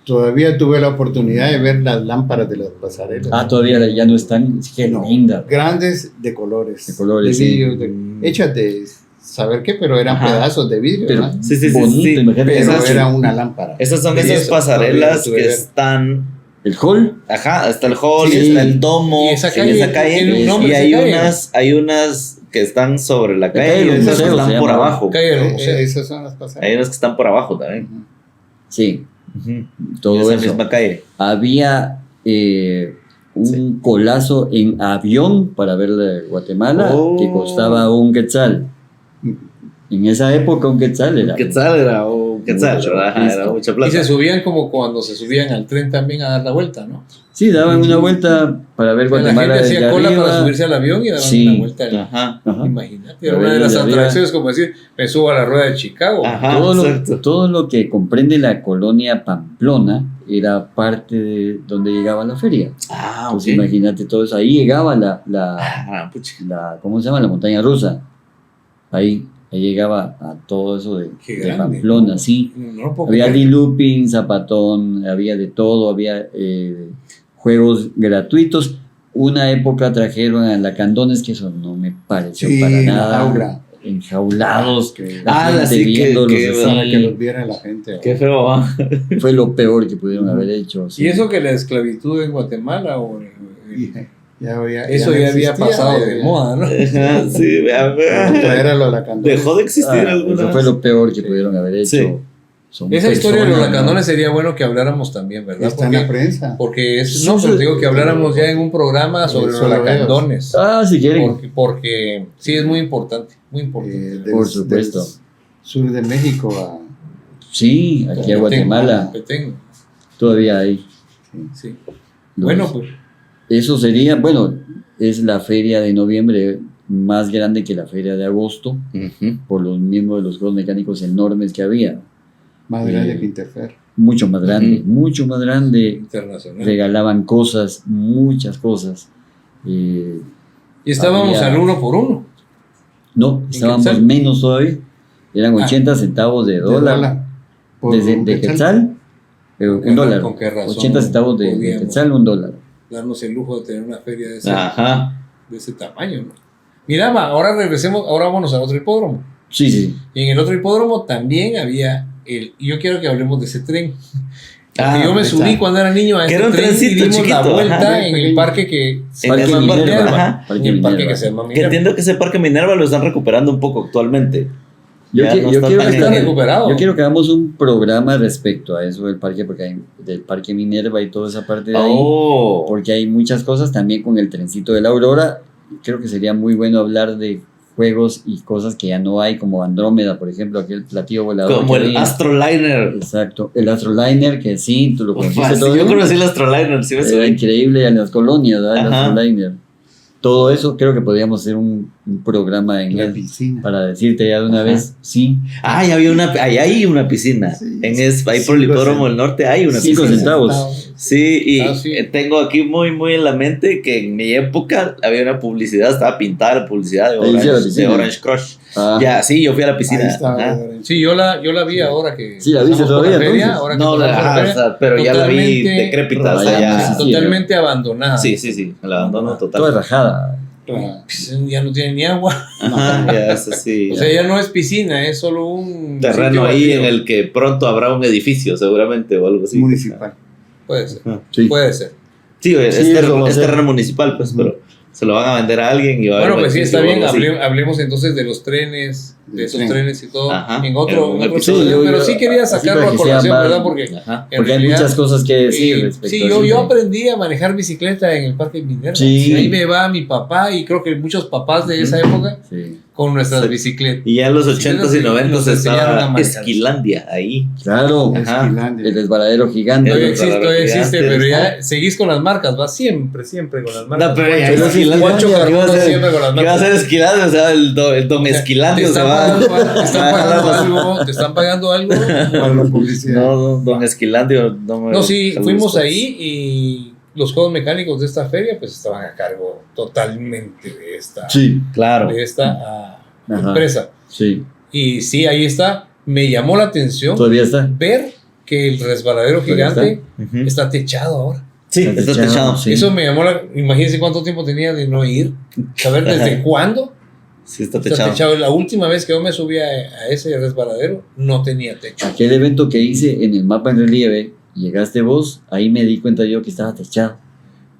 Todavía tuve la oportunidad de ver las lámparas de las pasarelas.
Todavía ya no están, qué
No,
linda.
Grandes de colores.
De colores,
vidrio,
sí.
hechas de saber qué, pero eran
Ajá.
pedazos de vidrio.
Pero
¿no?
Sí.
bonito, imagínate.
Pero
esas-
era una lámpara.
Esas son
Sí,
esas
eso
pasarelas
todavía tuve
que
que ver.
están.
El hall,
Ajá, está el hall,
Sí.
está el domo.
Y esa
en
calle
esa calle.
tiene un nombre,
Y
esa
hay unas que están sobre la
calle
calle y
de los
esas que
museos
están
se
por
llama.
abajo.
Calle de los museos.
Esas son las
Hay
pasarelas.
unas que están por abajo también.
sí,
Ujú.
todo
Esa
eso.
misma calle.
Había un colazo en avión para ver la Guatemala
Oh.
que costaba un quetzal. En esa época un quetzal era...
Quetzal era un quetzal,
Mucho,
¿verdad? Ajá,
listo.
era mucha
Y
plata.
se subían como cuando se subían al tren también a dar la vuelta, ¿no?
Sí, daban una vuelta para ver
La
Guatemala
gente
desde
hacía cola
arriba.
para subirse al avión y daban
Sí.
una vuelta.
Ajá.
Ajá.
Imagínate,
A
era una
ver,
de las
desde arriba.
atracciones, como decir, me subo a la rueda de Chicago.
Ajá,
Todo
exacto.
todo lo que comprende la colonia Pamplona era parte de donde llegaba la feria.
Ah, ok.
Entonces imagínate todo eso. Ahí llegaba
Ah, pucha.
¿cómo se llama? La montaña rusa. Ahí llegaba a todo eso
Qué
de
grande,
Pamplona,
¿no?
sí.
No lo puedo
Había
creer.
Dilupin, Zapatón, había de todo, había juegos gratuitos. Una época trajeron a Lacandones, que eso no me pareció
Sí,
para
la
nada.
jaula.
Enjaulados,
Que-
la gente
sí,
viéndolos
Para
así.
que los viera la gente.
Qué feo, va.
Fue lo peor que pudieron haber hecho. sí.
¿Y eso que la esclavitud en Guatemala?
Y
Eso
no
ya había
existía,
pasado
ya-
de moda, ¿no?
Ajá, sí,
Traer a los lacandones.
dejó de existir alguna
Eso
vez.
fue lo peor que pudieron haber hecho.
Sí.
Son
Esa historia de los
personas, ¿no?
huracanones sería bueno que habláramos también, ¿verdad?
Está en la prensa.
Porque es,
Sí,
no, pero
sí.
digo que habláramos ya en un programa sobre los
Solo
huracanes.
Si quieren.
Porque sí es muy importante, muy importante.
Por supuesto.
Del sur de México a...
Sí, aquí a Guatemala
Petén,
todavía hay.
sí.
Los-
Bueno, pues
Eso sería, bueno, es la feria de noviembre más grande que la feria de agosto,
Ujú.
por los mismos de los juegos mecánicos enormes que había.
Más grande que Interfer.
Mucho más grande,
Ujú.
mucho más grande.
internacional.
Regalaban cosas, muchas cosas. Eh,
Y estábamos
había-
al 1 por 1.
no, estábamos
Quetzal?
menos todavía. Eran 80 centavos de dólar.
Por
Desde
un
de
quetzal.
Quetzal, un dólar.
¿Con qué razón
80 centavos de
podíamos
Quetzal, un dólar.
darnos el lujo de tener una feria de
Ajá.
ese tamaño, ¿no? Mira, ahora regresemos, ahora vámonos al otro hipódromo.
Sí, sí.
Y en el otro hipódromo también había y yo quiero que hablemos de ese tren.
Ah,
Yo me
está.
subí cuando era niño a
Que
ese
era un
tren y
trencito
dimos la
chiquito,
vuelta
ajá,
en el
pequeño.
parque que
En
Parque
ese
Minerva.
Minerva.
en
Parque
el parque
Minerva.
que se llama
Que
Minerva.
entiendo que ese parque Minerva lo están recuperando un poco actualmente.
Yo,
Ya
qui-
no
yo
está
quiero
tan
que
está
en el-
recuperado.
yo quiero que hagamos un programa respecto a eso del parque, porque del parque Minerva y toda esa parte de ahí,
Oh.
porque hay muchas cosas también con el trencito de la Aurora. Creo que sería muy bueno hablar de juegos y cosas que ya no hay, como Andrómeda, por ejemplo, aquel platillo volador.
Como
que
el
había.
Astroliner.
Exacto, el Astroliner, que sí, tú lo
Uf,
conociste
sí,
todo.
yo conocí el Astroliner, sí me
Era
suena.
increíble en las colonias, ¿verdad? El
Ajá.
Astroliner. Todo eso creo que podríamos hacer un programa en
La
él
piscina.
para decirte ya de una
Ajá.
vez, sí,
Ah, ya había ahí hay una piscina.
Sí,
Ahí por el
5
hipódromo del norte hay una
5
piscina.
centavos.
Sí, y
Sí.
tengo aquí muy en la mente que en mi época había una publicidad, estaba pintada la publicidad de
Ahí sí, la
Orange,
piscina.
de Orange Crush.
Ah,
Ya, sí, yo fui a la piscina.
Ahí está.
Ajá.
Sí, yo la vi ahora que
Sí, la viste
pasamos por
todavía,
la feria,
entonces.
ahora que
No,
pasamos por la
ajá,
feria,
o sea, pero ya la vi
totalmente
decrépita. O sea,
rayada,
ya.
sí,
totalmente abandonada.
Sí, el abandono
toda
total.
rajada.
Pues, ya no tiene ni agua.
Ajá, ya es así.
O sea, ya no es piscina, es solo un
Terreno
sitio
ahí
vacío.
en el que pronto habrá un edificio, seguramente, o algo así.
Municipal.
Puede ser,
Sí.
puede ser.
Sí, es,
Sí, eso va a
es
ser.
terreno municipal, pues, pero se lo van a vender a alguien y va a haber
Bueno,
un
pues sí,
edificio
está
o
bien,
algo así.
hablemos entonces de los trenes, de
Del
esos
tren.
trenes y todo,
Ajá,
en otro,
en un
episodio,
episodio.
pero
Yo-
sí quería
así
sacarlo
para
a
que sea
colación,
más-
¿verdad? Porque
Ajá.
en
Porque hay
realidad,
muchas cosas que decir respecto
sí,
a
yo
eso.
aprendí a manejar bicicleta en el Parque Minerva.
Sí.
Ahí me va mi papá y creo que muchos papás de esa época
Sí,
con nuestras
Sí.
bicicletas.
Y ya en los
Sí,
80s
sí,
y 90s
nos enseñaron a
estaba
manejar.
Esquilandia ahí.
claro.
Ajá.
Esquilandia.
El desbaradero gigante.
Todavía
Los
existe,
gigantes,
pero
¿no?
ya seguís con las marcas, va siempre con las marcas.
No, pero ya
Pero
es
sí,
Esquilandia.
Juancho
¿Qué va a
Carmona
hacer?
siempre con las
¿Qué va a
marcas.
hacer Esquilandia? O sea, el don Esquilandio
Te
se
están
va.
pagando algo, te están pagando algo.
Para la publicidad.
No, don Esquilandio no me.
No, sí,
saludos,
fuimos
pues.
ahí y los juegos mecánicos de esta feria pues estaban a cargo totalmente de esta,
Sí,
Claro.
Ajá.
empresa.
sí.
Y sí, ahí está. Me llamó la atención
Todavía está.
ver que el resbaladero
Todavía
gigante
Ujú.
está techado ahora.
Sí,
Está
está
techado,
techado.
sí.
Eso me llamó imagínense cuánto tiempo tenía de no ir. Saber desde cuándo
Sí, está
está
techado.
techado. La última vez que yo me subí a ese resbaladero no tenía techo.
Aquel evento que hice en el mapa en relieve, llegaste vos, ahí me di cuenta yo que estaba techado.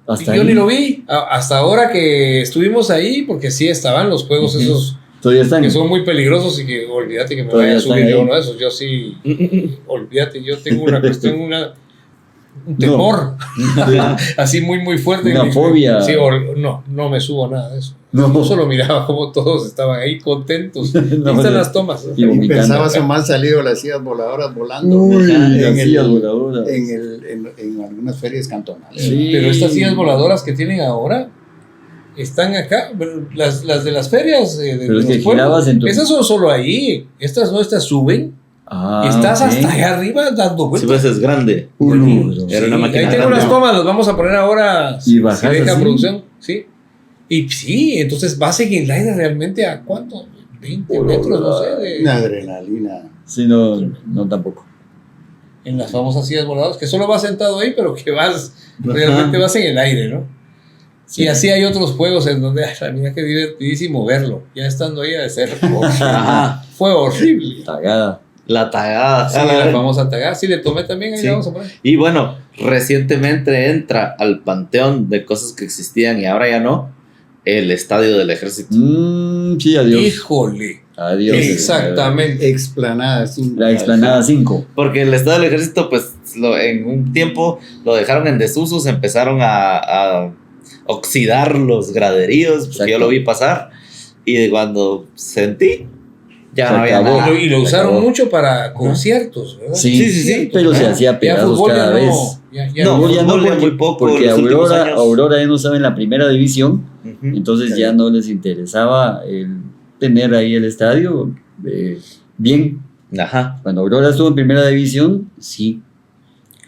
Hasta
Y yo
ahí.
ni lo vi hasta ahora que estuvimos ahí, porque sí estaban los juegos
Ujú.
esos
Todavía están.
que son muy peligrosos y que olvídate que me
Todavía
vaya a subir
están
yo
ahí.
uno de esos. Yo sí, olvídate, yo tengo una cuestión, un temor así muy fuerte.
Una fobia.
Sí, no me subo nada de eso.
No.
Yo solo miraba cómo todos estaban ahí contentos.
No,
Ahí están las tomas.
Y
Y
vomitando.
pensaba se me han salido las sillas voladoras volando
Uy,
en,
las sillas
el-
voladoras.
en algunas ferias cantonales.
Sí.
Pero estas sillas voladoras que tienen ahora están acá, pero las de las ferias de
Pero es
los
que
pueblos,
girabas en tu-
esas son solo ahí, estas no, estas suben,
Ah,
estás
ok.
hasta allá arriba dando
Sí,
vueltas.
pues es grande.
Uy, pero
Era una
Sí,
máquina
ahí tengo
grande.
unas tomas, las vamos a poner ahora.
Y bajas
deja
así.
producción, sí. Y sí, entonces vas en el aire realmente a cuánto, 20 metros, no sé,
Una adrenalina.
Sí, no tampoco.
en las famosas sillas voladoras, que solo vas sentado ahí, pero que vas, realmente vas en el aire, ¿no?
Sí.
Y así hay otros juegos en donde, ay, mira qué divertidísimo verlo. Ya estando ahí de ser.
Ajá.
Fue horrible.
Tagada.
La tagada.
Sí, la famosa tagada. Sí, le tomé también, ahí
Sí.
la vamos a poner.
Y bueno, recientemente entra al panteón de cosas que existían y ahora ya no, el estadio del ejército.
Sí, adiós.
Híjole.
Adiós.
Exactamente.
Explanada 5.
La explanada 5.
Porque el Estado del Ejército, pues, en un tiempo lo dejaron en desuso, se empezaron a oxidar los graderíos, porque yo lo vi pasar, y de cuando sentí, ya
Se
no había
acabó.
nada.
Y lo
Se
usaron
acabó.
mucho para conciertos, ¿verdad?
Sí, pero se hacía
Ya
pedazos
fútbol
cada
ya
vez.
no. Ya
No,
Fútbol ya no,
fútbol ya
porque,
muy poco
porque
en los últimos
Aurora,
años.
Aurora ya no estaba en la primera división,
Ujú.
entonces
Sí.
ya no les interesaba el tener ahí el estadio bien.
Ajá.
Cuando Aurora estuvo en primera división, sí,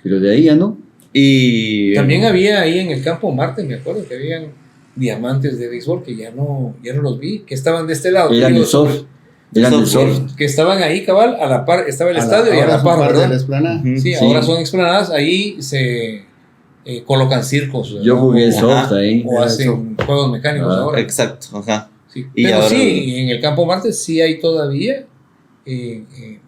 pero de ahí ya no.
Y
También había ahí en el campo Marte, me acuerdo que habían diamantes de béisbol que ya no los vi, que estaban de este lado.
Eran
Digo,
de soft, eran de soft.
que estaban ahí cabal, a la par, estaba el estadio y a la par,
de la
¿verdad?
explanada.
Ujú.
Sí,
Sí.
ahora son explanadas, ahí se colocan circos. ¿verdad?
Yo jugué
Ajá.
soft ahí.
O hacen juegos mecánicos
Ah,
ahora.
Exacto, ajá.
Sí.
Y
Pero
ahora-
sí, en el campo Marte sí hay todavía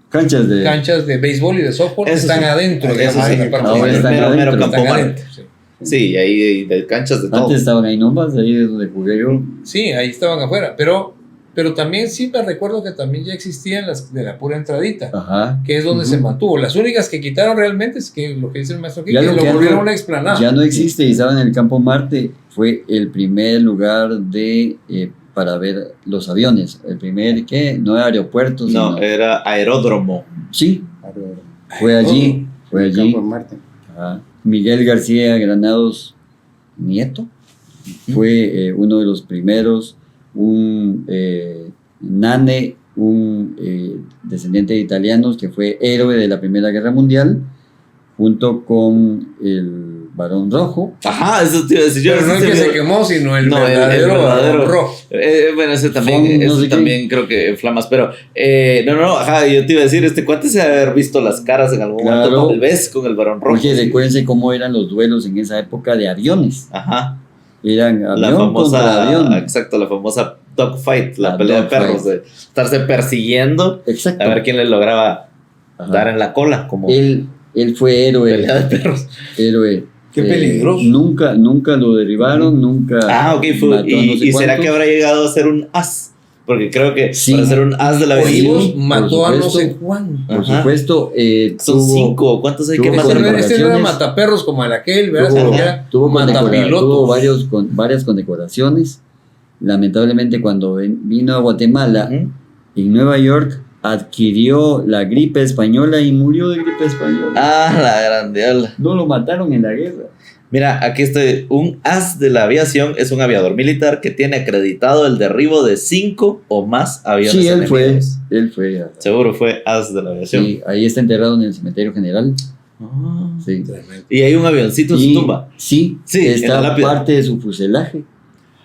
Canchas de...
canchas de béisbol y de softball que
Eso
están
sí.
adentro.
Eso
digamos,
sí,
en la parte
ahora
de-
están
mero
adentro.
campo
están
Marte.
adentro, sí.
Sí, ahí de canchas de todo.
Antes estaban ahí nomás, ahí es donde jugué yo.
Sí, ahí estaban afuera, pero también sí me recuerdo que también ya existían las de la pura entradita,
Ajá.
que es donde
Ujú.
se mantuvo. Las únicas que quitaron realmente es que lo que dice el maestro aquí,
Ya
que
lo
lo
que
volvieron
ando-
una explanada.
Ya no existe y estaba en el campo Marte, fue el primer lugar para ver los aviones. El primer, ¿qué? No era aeropuerto,
No,
sino...
era aeródromo.
Sí, fue allí, fue allí.
Campo Marte.
Ajá. Miguel García Granados Nieto fue uno de los primeros, un nane, un descendiente de italianos que fue héroe de la Primera Guerra Mundial, junto con el Barón Rojo.
Ajá, eso te iba a decir yo.
Pero no el que
ese
se
me-
quemó, sino el
No, el
verdadero,
verdadero.
rojo.
Bueno, ese también,
Fon, no
ese
sé qué.
también creo que flamas, pero no, ajá, yo te iba a decir, este cuate se debe haber visto las caras en algún
Claro.
momento, tal vez, con el Barón Rojo.
Porque recuérdense cómo eran los duelos en esa época de aviones.
Ajá,
Eran
la
avión contra avión.
famosa, exacto, la famosa dogfight, la
La
pelea de
dogfight.
perros, de estarse persiguiendo
Exacto.
a ver quién le lograba
Ajá.
dar en la cola, como
Él fue héroe.
pelea de perros.
Héroe.
Qué peligroso.
Nunca lo derribaron, nunca.
Ah, ok,
mató a no sé
y será
cuántos.
que habrá llegado a ser un as, porque creo que
Sí.
para ser un as de la
Olivos
avenida
por
mató a no
supuesto.
sé cuánto.
Por
Ajá.
supuesto,
son
tuvo-
5, ¿cuántos hay que
tuvo
Este
matar?
no era
condecoraciones.
mataperros como el aquel, ¿verdad?
Tuvo-
Sino que era
tuvo
matapilotos.
varias condecoraciones. Lamentablemente, cuando vino a Guatemala,
Ujú.
en Nueva York, adquirió la gripe española y murió de gripe española.
Ah, la grandiola.
No lo mataron en la guerra.
Mira, aquí estoy. Un as de la aviación es un aviador militar que tiene acreditado el derribo de 5 o más aviones
Sí, él fue.
enemigos.
Él fue.
Seguro fue as de la aviación.
Sí, ahí está enterrado en el cementerio general.
Ah.
Sí.
Y hay un avioncito en su
Y-
tumba.
Sí,
Sí, en la
está
lápida.
parte de su fuselaje.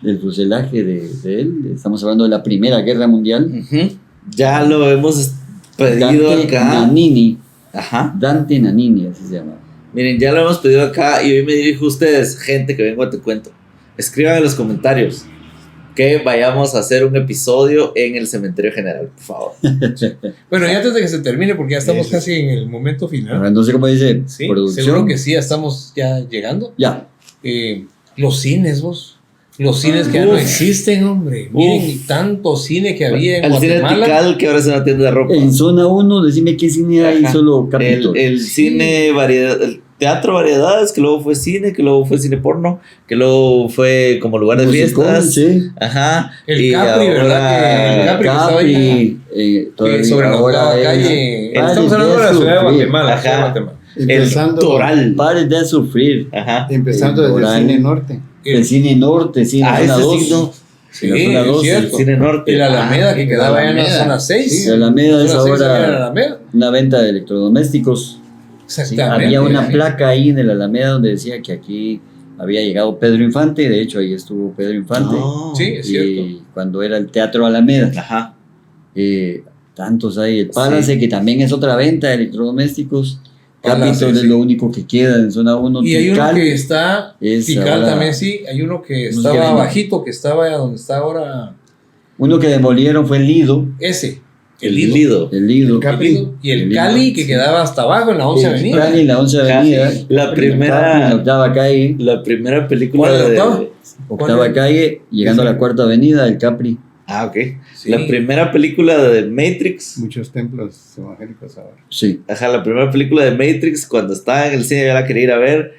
Del fuselaje de él. Estamos hablando de la Primera Guerra Mundial.
Ujú. Ya lo hemos pedido
Dante
acá.
Nanini.
Ajá.
Dante Nanini, así se llama.
Miren, ya lo hemos pedido acá y hoy me dirijo a ustedes, gente que vengo a Te Cuento. Escriban en los comentarios que vayamos a hacer un episodio en el cementerio general, por favor.
Bueno, y antes de que se termine, porque ya estamos
Eso.
casi en el momento final.
Ahora, no sé cómo dice
Sí,
producción.
seguro que sí, ya estamos ya llegando.
Ya.
Los cines, vos. Los cines que ya no
Uf.
existen, hombre. Miren, tanto cine que había en
El cine
Guatemala.
Tikal, que ahora es una tienda de ropa.
En zona 1, decime qué cine hay,
Ajá.
solo Capitol.
El cine variedad, el teatro variedades, que luego fue cine, que luego fue cine porno, que luego fue como lugar de
Musicón,
fiestas.
sí.
Ajá.
El
y
Capri, ¿verdad? Que el Capri que estaba ahí.
todavía
Sobre la
ahora
octava
es-
calle.
Pares
Estamos hablando de la ciudad de
sufrir.
Guatemala.
Ajá.
ciudad de Guatemala.
El
Empezando,
Toral.
Pares de sufrir.
Ajá.
empezando desde el
Toral.
cine norte.
El cine norte, cine
Ah,
zona
ese
2.
sí, no.
Sí,
En la zona
es
2,
cierto.
El cine norte.
Y la Alameda
Ah,
que quedaba allá en la
Alameda.
zona 6.
Sí.
La Alameda es
Zona 6 era la
ahora
Alameda.
una venta de electrodomésticos. Sí,
Exactamente.
había una placa ahí en la Alameda donde decía que aquí había llegado Pedro Infante. De hecho, ahí estuvo Pedro Infante.
No.
Sí, es cierto.
Y cuando era el Teatro Alameda.
Ajá.
Tantos hay. El Palace,
Sí.
que también es otra venta de electrodomésticos.
Palace,
Capitol es
sí.
lo único que queda en zona 1.
Y hay uno
Tikal
que está,
es
Tikal
ahora-
también sí, hay uno que
No sé
estaba
qué vende.
bajito, que estaba donde está ahora
Uno que demolieron fue el Lido.
ese,
El
Lido.
Lido.
El Lido.
El Capri.
El Lido. Y el
El Lido,
Cali que
sí.
quedaba hasta abajo en la 11
El
Avenida.
Cali en la 11 Avenida.
La primera-
En la octava calle.
La primera película
¿Cuál, la
de.
octava?
Octava
¿Cuál?
calle, llegando a la cuarta avenida, el Capri.
Ah, ok.
Sí.
La primera película de Matrix.
Muchos templos evangélicos ahora.
Sí.
Ajá, la primera película de Matrix, cuando estaba en el cine, yo la quería ir a ver.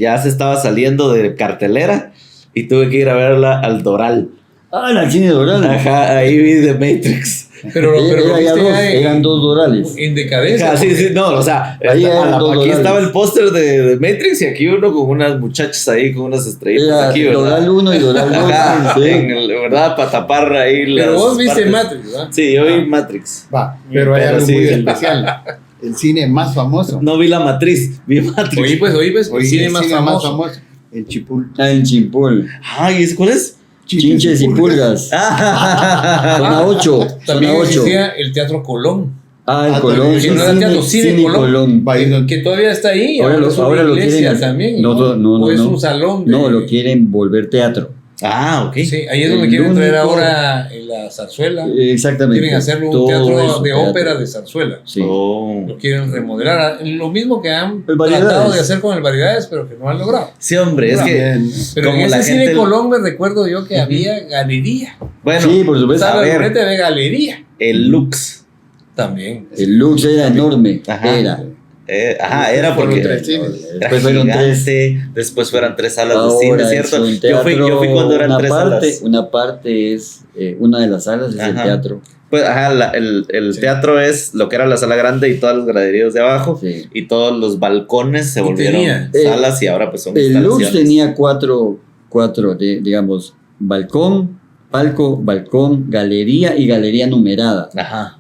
Ya se estaba saliendo de cartelera y tuve que ir a verla al Doral.
Ah, la cine Doral.
Ajá, ahí vi The Matrix.
Pero
Era ya
viste
dos,
ya
eran 2 Dorales.
en decadencia.
Ajá, sí, no, o sea,
Ahí eran
aquí
2 dólares.
estaba el póster de Matrix y aquí uno con unas muchachas ahí, con unas estrellitas
Era
aquí, ¿verdad?
Doral 1 y Doral 2.
Ajá,
sí.
¿verdad? Para tapar ahí
Pero
las
vos viste
partes.
Matrix, ¿verdad?
Sí, yo vi Matrix.
Va, pero hay
Pero
algo
sí,
muy
el-
especial. El cine más famoso.
No vi la matriz, vi Matrix.
Oye, pues, el
Hoy
cine
el
más famoso.
El Chipul.
Ah, en Chimpul.
Ay, ¿ese cuál es?
Chinches y pulgas.
Ah,
Zona 8.
También
Zona 8.
existía el Teatro Colón,
Ah, en
Ah,
Colón.
también.
sí,
Que no era teatro, cine Colón.
Va, y no-
que todavía está ahí.
Ahora lo-
es una
ahora lo
iglesia
quieren hacer.
también.
No,
o es
no.
un salón.
No, lo quieren volver teatro.
ah, ok.
Sí, ahí es donde
El
quieren traer
único-
ahora en la zarzuela.
Exactamente.
Quieren hacerlo un
Todo
teatro
eso,
de
teatro.
ópera de zarzuela.
Sí.
Oh.
Lo quieren remodelar. Lo mismo que han
El Variedades.
tratado de hacer con el Variedades, pero que no han logrado.
Sí, hombre, es que.
También.
Pero
Como
en
la
ese cine
gente-
Colón me recuerdo yo que había galería.
Bueno,
Sí, por supuesto.
Sala
a
de
ver.
frente de galería.
el Lux.
También.
El Lux era enorme.
Ajá.
Era.
Era
Fueron
porque.
tres cines.
Era
Después fueron tres.
gigante, después fueron 3 salas de
Ahora
cine,
es
¿cierto?
un
Yo fui
teatro,
cuando eran
una
3
parte,
salas.
Una parte es, una de las salas es el
Ajá.
teatro.
Pues, ajá, el
Sí.
teatro es lo que era la sala grande y todos los graderíos de abajo.
Sí.
Y todos los balcones se
Y
volvieron
tenía-
salas y ahora pues son
El Lux
instalaciones.
tenía cuatro digamos, balcón, palco, balcón, galería y galería numerada.
Ajá.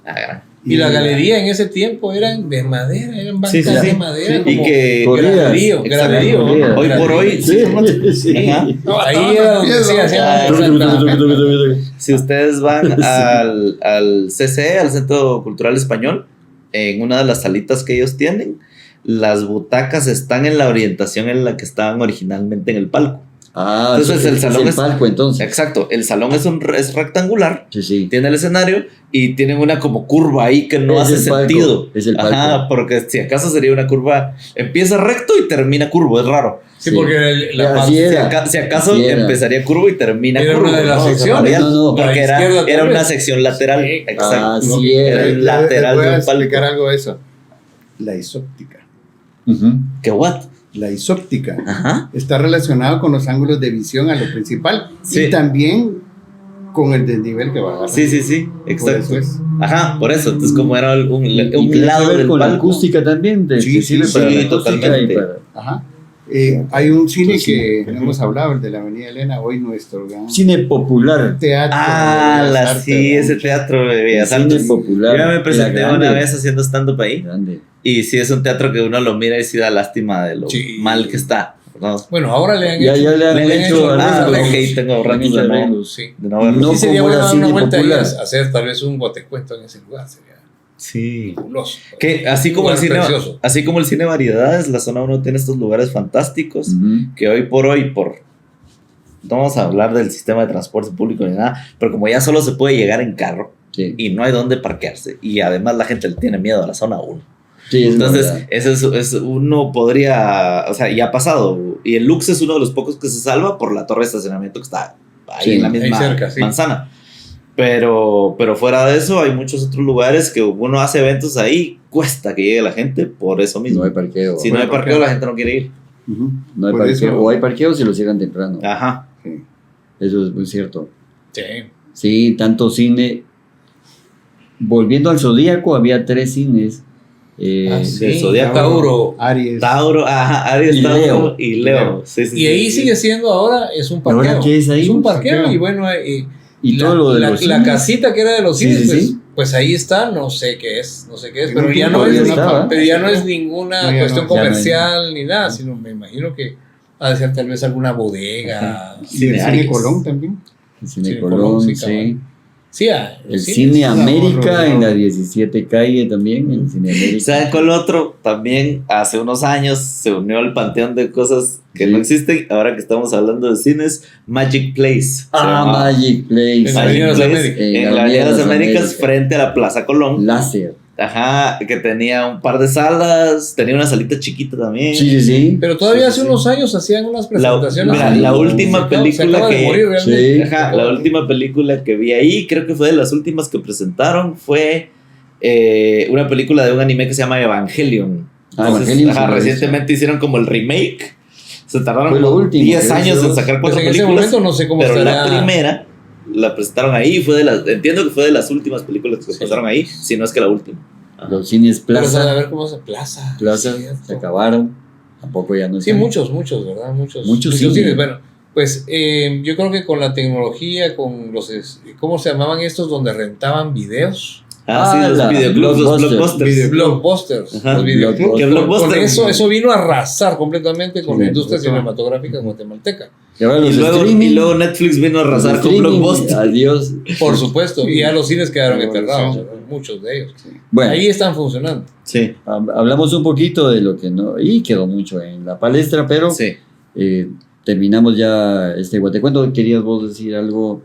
Ah,
Y la galería en ese tiempo eran de madera, eran bancas
Sí, sí, sí.
de madera.
y
como
que
Corridas.
graderío,
Exacto.
graderío.
Corridas.
hoy por hoy,
Sí, sí.
Ajá.
No, ahí era donde sí hacían
Si ustedes van al CCE, al Centro Cultural Español, en una de las salitas que ellos tienen, las butacas están en la orientación en la que estaban originalmente en el palco.
Ah,
Entonces, el salón
es el
es-
palco entonces.
Exacto, el salón es rectangular,
Sí, sí.
tiene el escenario y tienen una como curva ahí que no
Es
hace
el palco,
sentido.
es el palco.
Ajá, porque si acaso sería una curva, empieza recto y termina curvo, es raro.
Sí,
Sí.
porque
Ya, así
Si,
era.
si acaso
Así era.
empezaría curvo y termina
Era
curvo.
una de las
¿no?
secciones.
Radial,
No, no,
porque
a la
era
izquierda tal
una
vez.
sección lateral.
Sí.
Exacto.
Así era.
El lateral
voy a
de un
explicar
palco.
algo de eso. La isóptica.
Ujú.
¿Qué what?
La isóptica
Ajá.
está relacionado con los ángulos de visión a lo principal
Sí.
y también con el desnivel que va a agarrar.
Sí, sí, sí.
Por
Exacto.
eso es.
Ajá, por eso. Entonces, como era un
Y tiene que
lado
ver
del
con la
palco.
acústica también.
Sí,
que sirve
sí,
para
sí,
la acústica
totalmente.
y para-
Ajá. Hay un cine
Entonces,
que
sí.
no hemos hablado, el de la Avenida Elena, hoy nuestro gran
Cine popular.
teatro.
Ah,
de Bellas
la,
Artes,
sí,
¿verdad?
ese teatro de Bellas
Cine
Artes.
popular.
Yo ya me presenté
Era
una
grande.
vez haciendo stand-up ahí.
Grande.
Y sí, es un teatro que uno lo mira y sí da lástima de lo
Sí.
mal que está. ¿no?
Bueno, ahora le han
Ya,
hecho.
ya le han hecho
Ah,
arreglos.
ok, tengo ratos
Muchos
de no,
arreglos.
Sí.
de no verlo.
No
Sí, sería
como
bueno
era
dar una
cine
vuelta ahí
popular.
a hacer tal vez un guatecuento en ese lugar. Sería
Sí.
fabuloso.
Que así como,
Un
el
lugar
cine,
precioso.
así como el cine Variedades, la zona 1 tiene estos lugares fantásticos
Ujú.
que hoy por hoy, no vamos a hablar del sistema de transporte público ni nada, pero como ya solo se puede llegar en carro
Sí.
y no hay dónde parquearse, y además la gente le tiene miedo a la zona 1.
Sí, es
Entonces,
verdad.
eso es uno podría, o sea, ya ha pasado. Y el Lux es uno de los pocos que se salva por la torre de estacionamiento que está ahí
Sí,
en la
ahí
misma
cerca, sí.
manzana. Pero fuera de eso, hay muchos otros lugares que uno hace eventos ahí, cuesta que llegue la gente por eso mismo.
No hay parqueo.
Si no hay parqueo, la gente no quiere ir.
Ujú.
No hay
Por
parqueo.
eso-
O hay parqueo si lo cierran temprano.
Ajá.
Sí.
Eso es muy cierto.
Sí.
Sí, tanto cine. Volviendo al Zodíaco, había 3 cines.
Ah, sí.
del Zodiaco.
Tauro.
Aries.
Tauro, ajá, Aries,
Y
Tauro
Leo.
y Leo. Sí, sí,
Y ahí
sí,
sigue siendo ahora, es un
¿Y ahora
parqueo.
qué es ahí?
un parqueo.
Parqueo.
Y bueno,
Y todo lo de los
la
cines.
casita que era de los
Sí,
cines,
sí,
pues,
sí.
pues ahí está, no sé qué es,
En
pero
un
ya
tiempo
no es,
ya estaba.
pero ya no es ninguna
No, ya
cuestión
no,
ya no hay.
comercial ni nada, sino me imagino que ha de ser tal vez alguna bodega.
Y el
Cine
cine
Aries.
Colón también.
El Cine
Cine
Colón,
Colón, sí,
sí.
cabal. Sí,
El
sí,
Cine
sí.
América
ahorro,
en la
¿no?
17 calle también. El Cine América.
¿Saben cuál otro? También hace unos años se unió al panteón de cosas que
Sí.
no existen. Ahora que estamos hablando de cines, Magic Place. Se
Ah,
llama
Magic Place.
En la Avenida de las
Place,
Américas.
en la Avenida de las Américas, frente a la Plaza Colón.
Láser.
Ajá, que tenía un par de salas, tenía una salita chiquita también.
Sí.
Pero todavía
Sí,
hace
sí.
unos años hacían unas presentaciones.
Mira,
la
última
Se
película
acaba de
que...
morir realmente.
Sí.
Ajá, la última película que vi ahí, creo que fue de las últimas que presentaron, fue una película de un anime que se llama Evangelion.
Evangelion,
Ajá,
sí,
recientemente hicieron como el remake. Se tardaron
Fue lo
como
último,
10
que
años
hizo.
en sacar
Pues
4
en ese
películas.
momento no sé cómo
Pero
estará.
la primera la presentaron ahí y fue de las... Entiendo que fue de las últimas películas que pasaron ahí, si no es que la última. Ajá.
Los cines
Pero, o sea, a
Plaza.
ver cómo se Plaza.
Plaza
Cierto.
se acabaron. Tampoco ya no
Sí,
están.
muchos, ¿verdad? Muchos
cines.
cines. Bueno, pues yo creo que con la tecnología, con los... ¿Cómo se llamaban estos donde rentaban videos?
Sí, los videoclubs, los blockbusters.
Blockbusters.
Ajá.
Los videoclubs.
¿Qué
Con
blockbuster?
eso vino a arrasar completamente con
Sí,
la industria
total.
cinematográfica guatemalteca.
Y ahora los
Y
streaming.
luego Netflix vino a arrasar
los
con
streaming,
Blockbuster.
Adiós.
Por supuesto. Y ya los cines quedaron
Revolución.
enterrados, ¿verdad? Muchos de ellos.
Bueno,
Ahí están funcionando.
Sí,
hablamos un poquito de lo que no. Y quedó mucho en la palestra, pero
sí.
terminamos ya este Guatecuento. ¿Querías vos decir algo?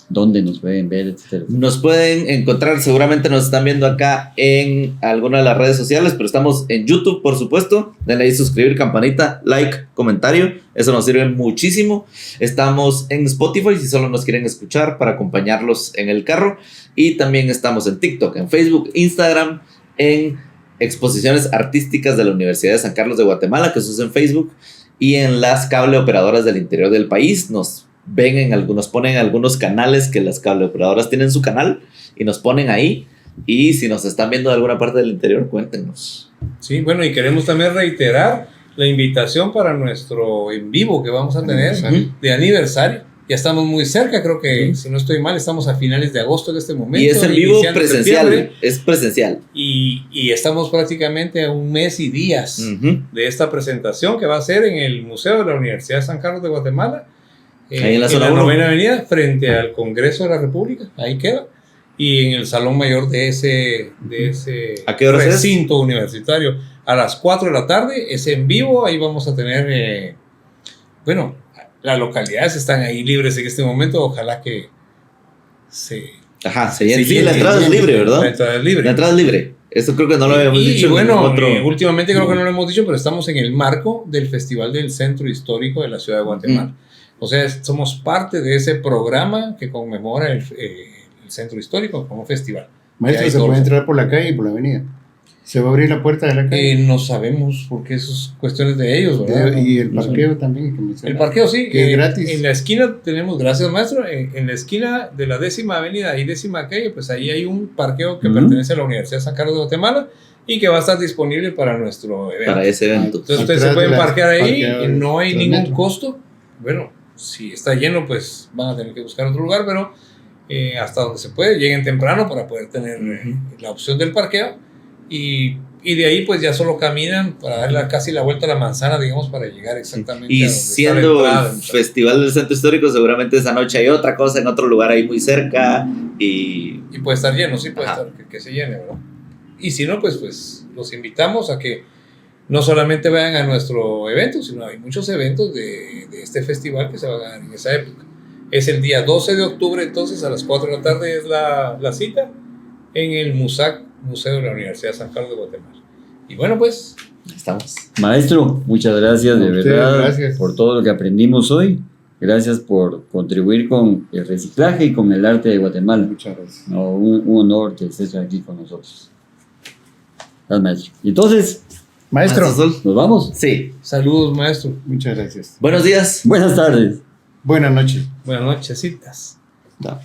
¿Dónde nos pueden ver, etcétera?
Nos pueden encontrar, seguramente nos están viendo acá en alguna de las redes sociales, pero estamos en YouTube, por supuesto. Denle ahí suscribir, campanita, like, comentario. Eso nos sirve muchísimo. Estamos en Spotify si solo nos quieren escuchar para acompañarlos en el carro. Y también estamos en TikTok, en Facebook, Instagram, en exposiciones artísticas de la Universidad de San Carlos de Guatemala, que se usa en Facebook, y en las cable operadoras del interior del país. Nos ven nos ponen en algunos canales que las cable operadoras tienen su canal y nos ponen ahí. Y si nos están viendo de alguna parte del interior, cuéntenos.
Sí, bueno, y queremos también reiterar la invitación para nuestro en vivo que vamos a tener de aniversario. Ya estamos muy cerca, creo que, si no estoy mal, estamos a finales de agosto en este momento.
Y es en vivo
iniciando
presencial.
septiembre.
Es presencial.
Y estamos prácticamente a un mes y días
Ujú.
de esta presentación que va a ser en el Museo de la Universidad de San Carlos de Guatemala.
Ahí en la zona 1.
Novena Avenida, frente al Congreso de la República. Ahí queda. Y en el Salón Mayor de ese
¿A qué horas es?
recinto universitario. A las 4 de la tarde, es en vivo. Ahí vamos a tener, bueno, las localidades están ahí libres en este momento. Ojalá que
Ajá,
se
sí,
llene.
la entrada es libre, ¿verdad?
La entrada es libre.
La entrada es libre. Esto creo que no lo habíamos dicho.
Y bueno,
en otro...
últimamente creo que no lo hemos dicho, pero estamos en el marco del Festival del Centro Histórico de la Ciudad de Guatemala. O sea, somos parte de ese programa que conmemora el Centro Histórico como festival.
Maestro, se puede entrar por la calle y por la avenida. Se va a abrir la puerta de la calle.
No sabemos porque eso es cuestiones de ellos, ¿verdad?
Y el parqueo también. Que menciona.
El parqueo sí,
Que es gratis.
En la esquina tenemos, gracias maestro, en la esquina de la 10ª avenida y 10ª calle, pues ahí hay un parqueo que pertenece a la Universidad de San Carlos de Guatemala y que va a estar disponible para nuestro evento.
Para ese evento.
Entonces ustedes se
Atrás
pueden
de la
parquear ahí,
parqueadora,
no hay
del
ningún
metro.
costo. Bueno, si está lleno, pues van a tener que buscar otro lugar, pero hasta donde se puede, lleguen temprano para poder tener la opción del parqueo y de ahí pues ya solo caminan para dar casi la vuelta a la manzana, digamos, para llegar exactamente
Y
a donde está la
siendo
entrada.
el Festival del Centro Histórico, seguramente esa noche hay otra cosa en otro lugar ahí muy cerca. Y
Y puede estar lleno, sí puede
Ajá.
estar, que se llene, ¿verdad? Y si no, pues los invitamos a que no solamente vayan a nuestro evento, sino hay muchos eventos de este festival que se van a dar en esa época. Es el día 12 de octubre, entonces a las 4 de la tarde es la cita en el MUSAC, Museo de la Universidad de San Carlos de Guatemala. Y bueno, pues,
estamos.
Maestro, muchas gracias de
A ustedes,
verdad
gracias.
por todo lo que aprendimos hoy. Gracias por contribuir con el reciclaje y con el arte de Guatemala.
Muchas gracias.
No, un honor que estés aquí con nosotros. Gracias, maestro. Entonces,
Maestro,
Maestro Sol.
¿nos vamos?
Sí.
saludos, maestro.
muchas gracias.
Buenos días.
Buenas tardes.
Buenas noches.
Buenas nochecitas.
No.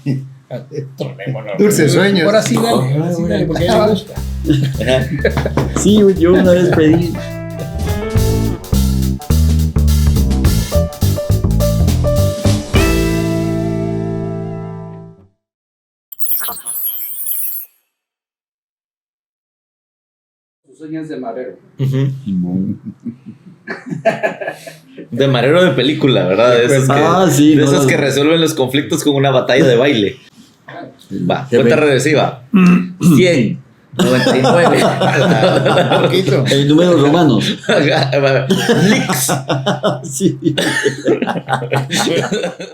Tronémonos.
Dulces sueños.
Ahora sí, dale, porque a mí me gusta.
Sí, yo una vez pedí.
Sueños de marero.
De marero de película, ¿verdad? De esos,
sí,
de
no,
esos
no.
que resuelven los conflictos con una batalla de baile. Va, cuenta regresiva. 100, 99.
Un poquito.
En números romanos.
Blix.
Sí.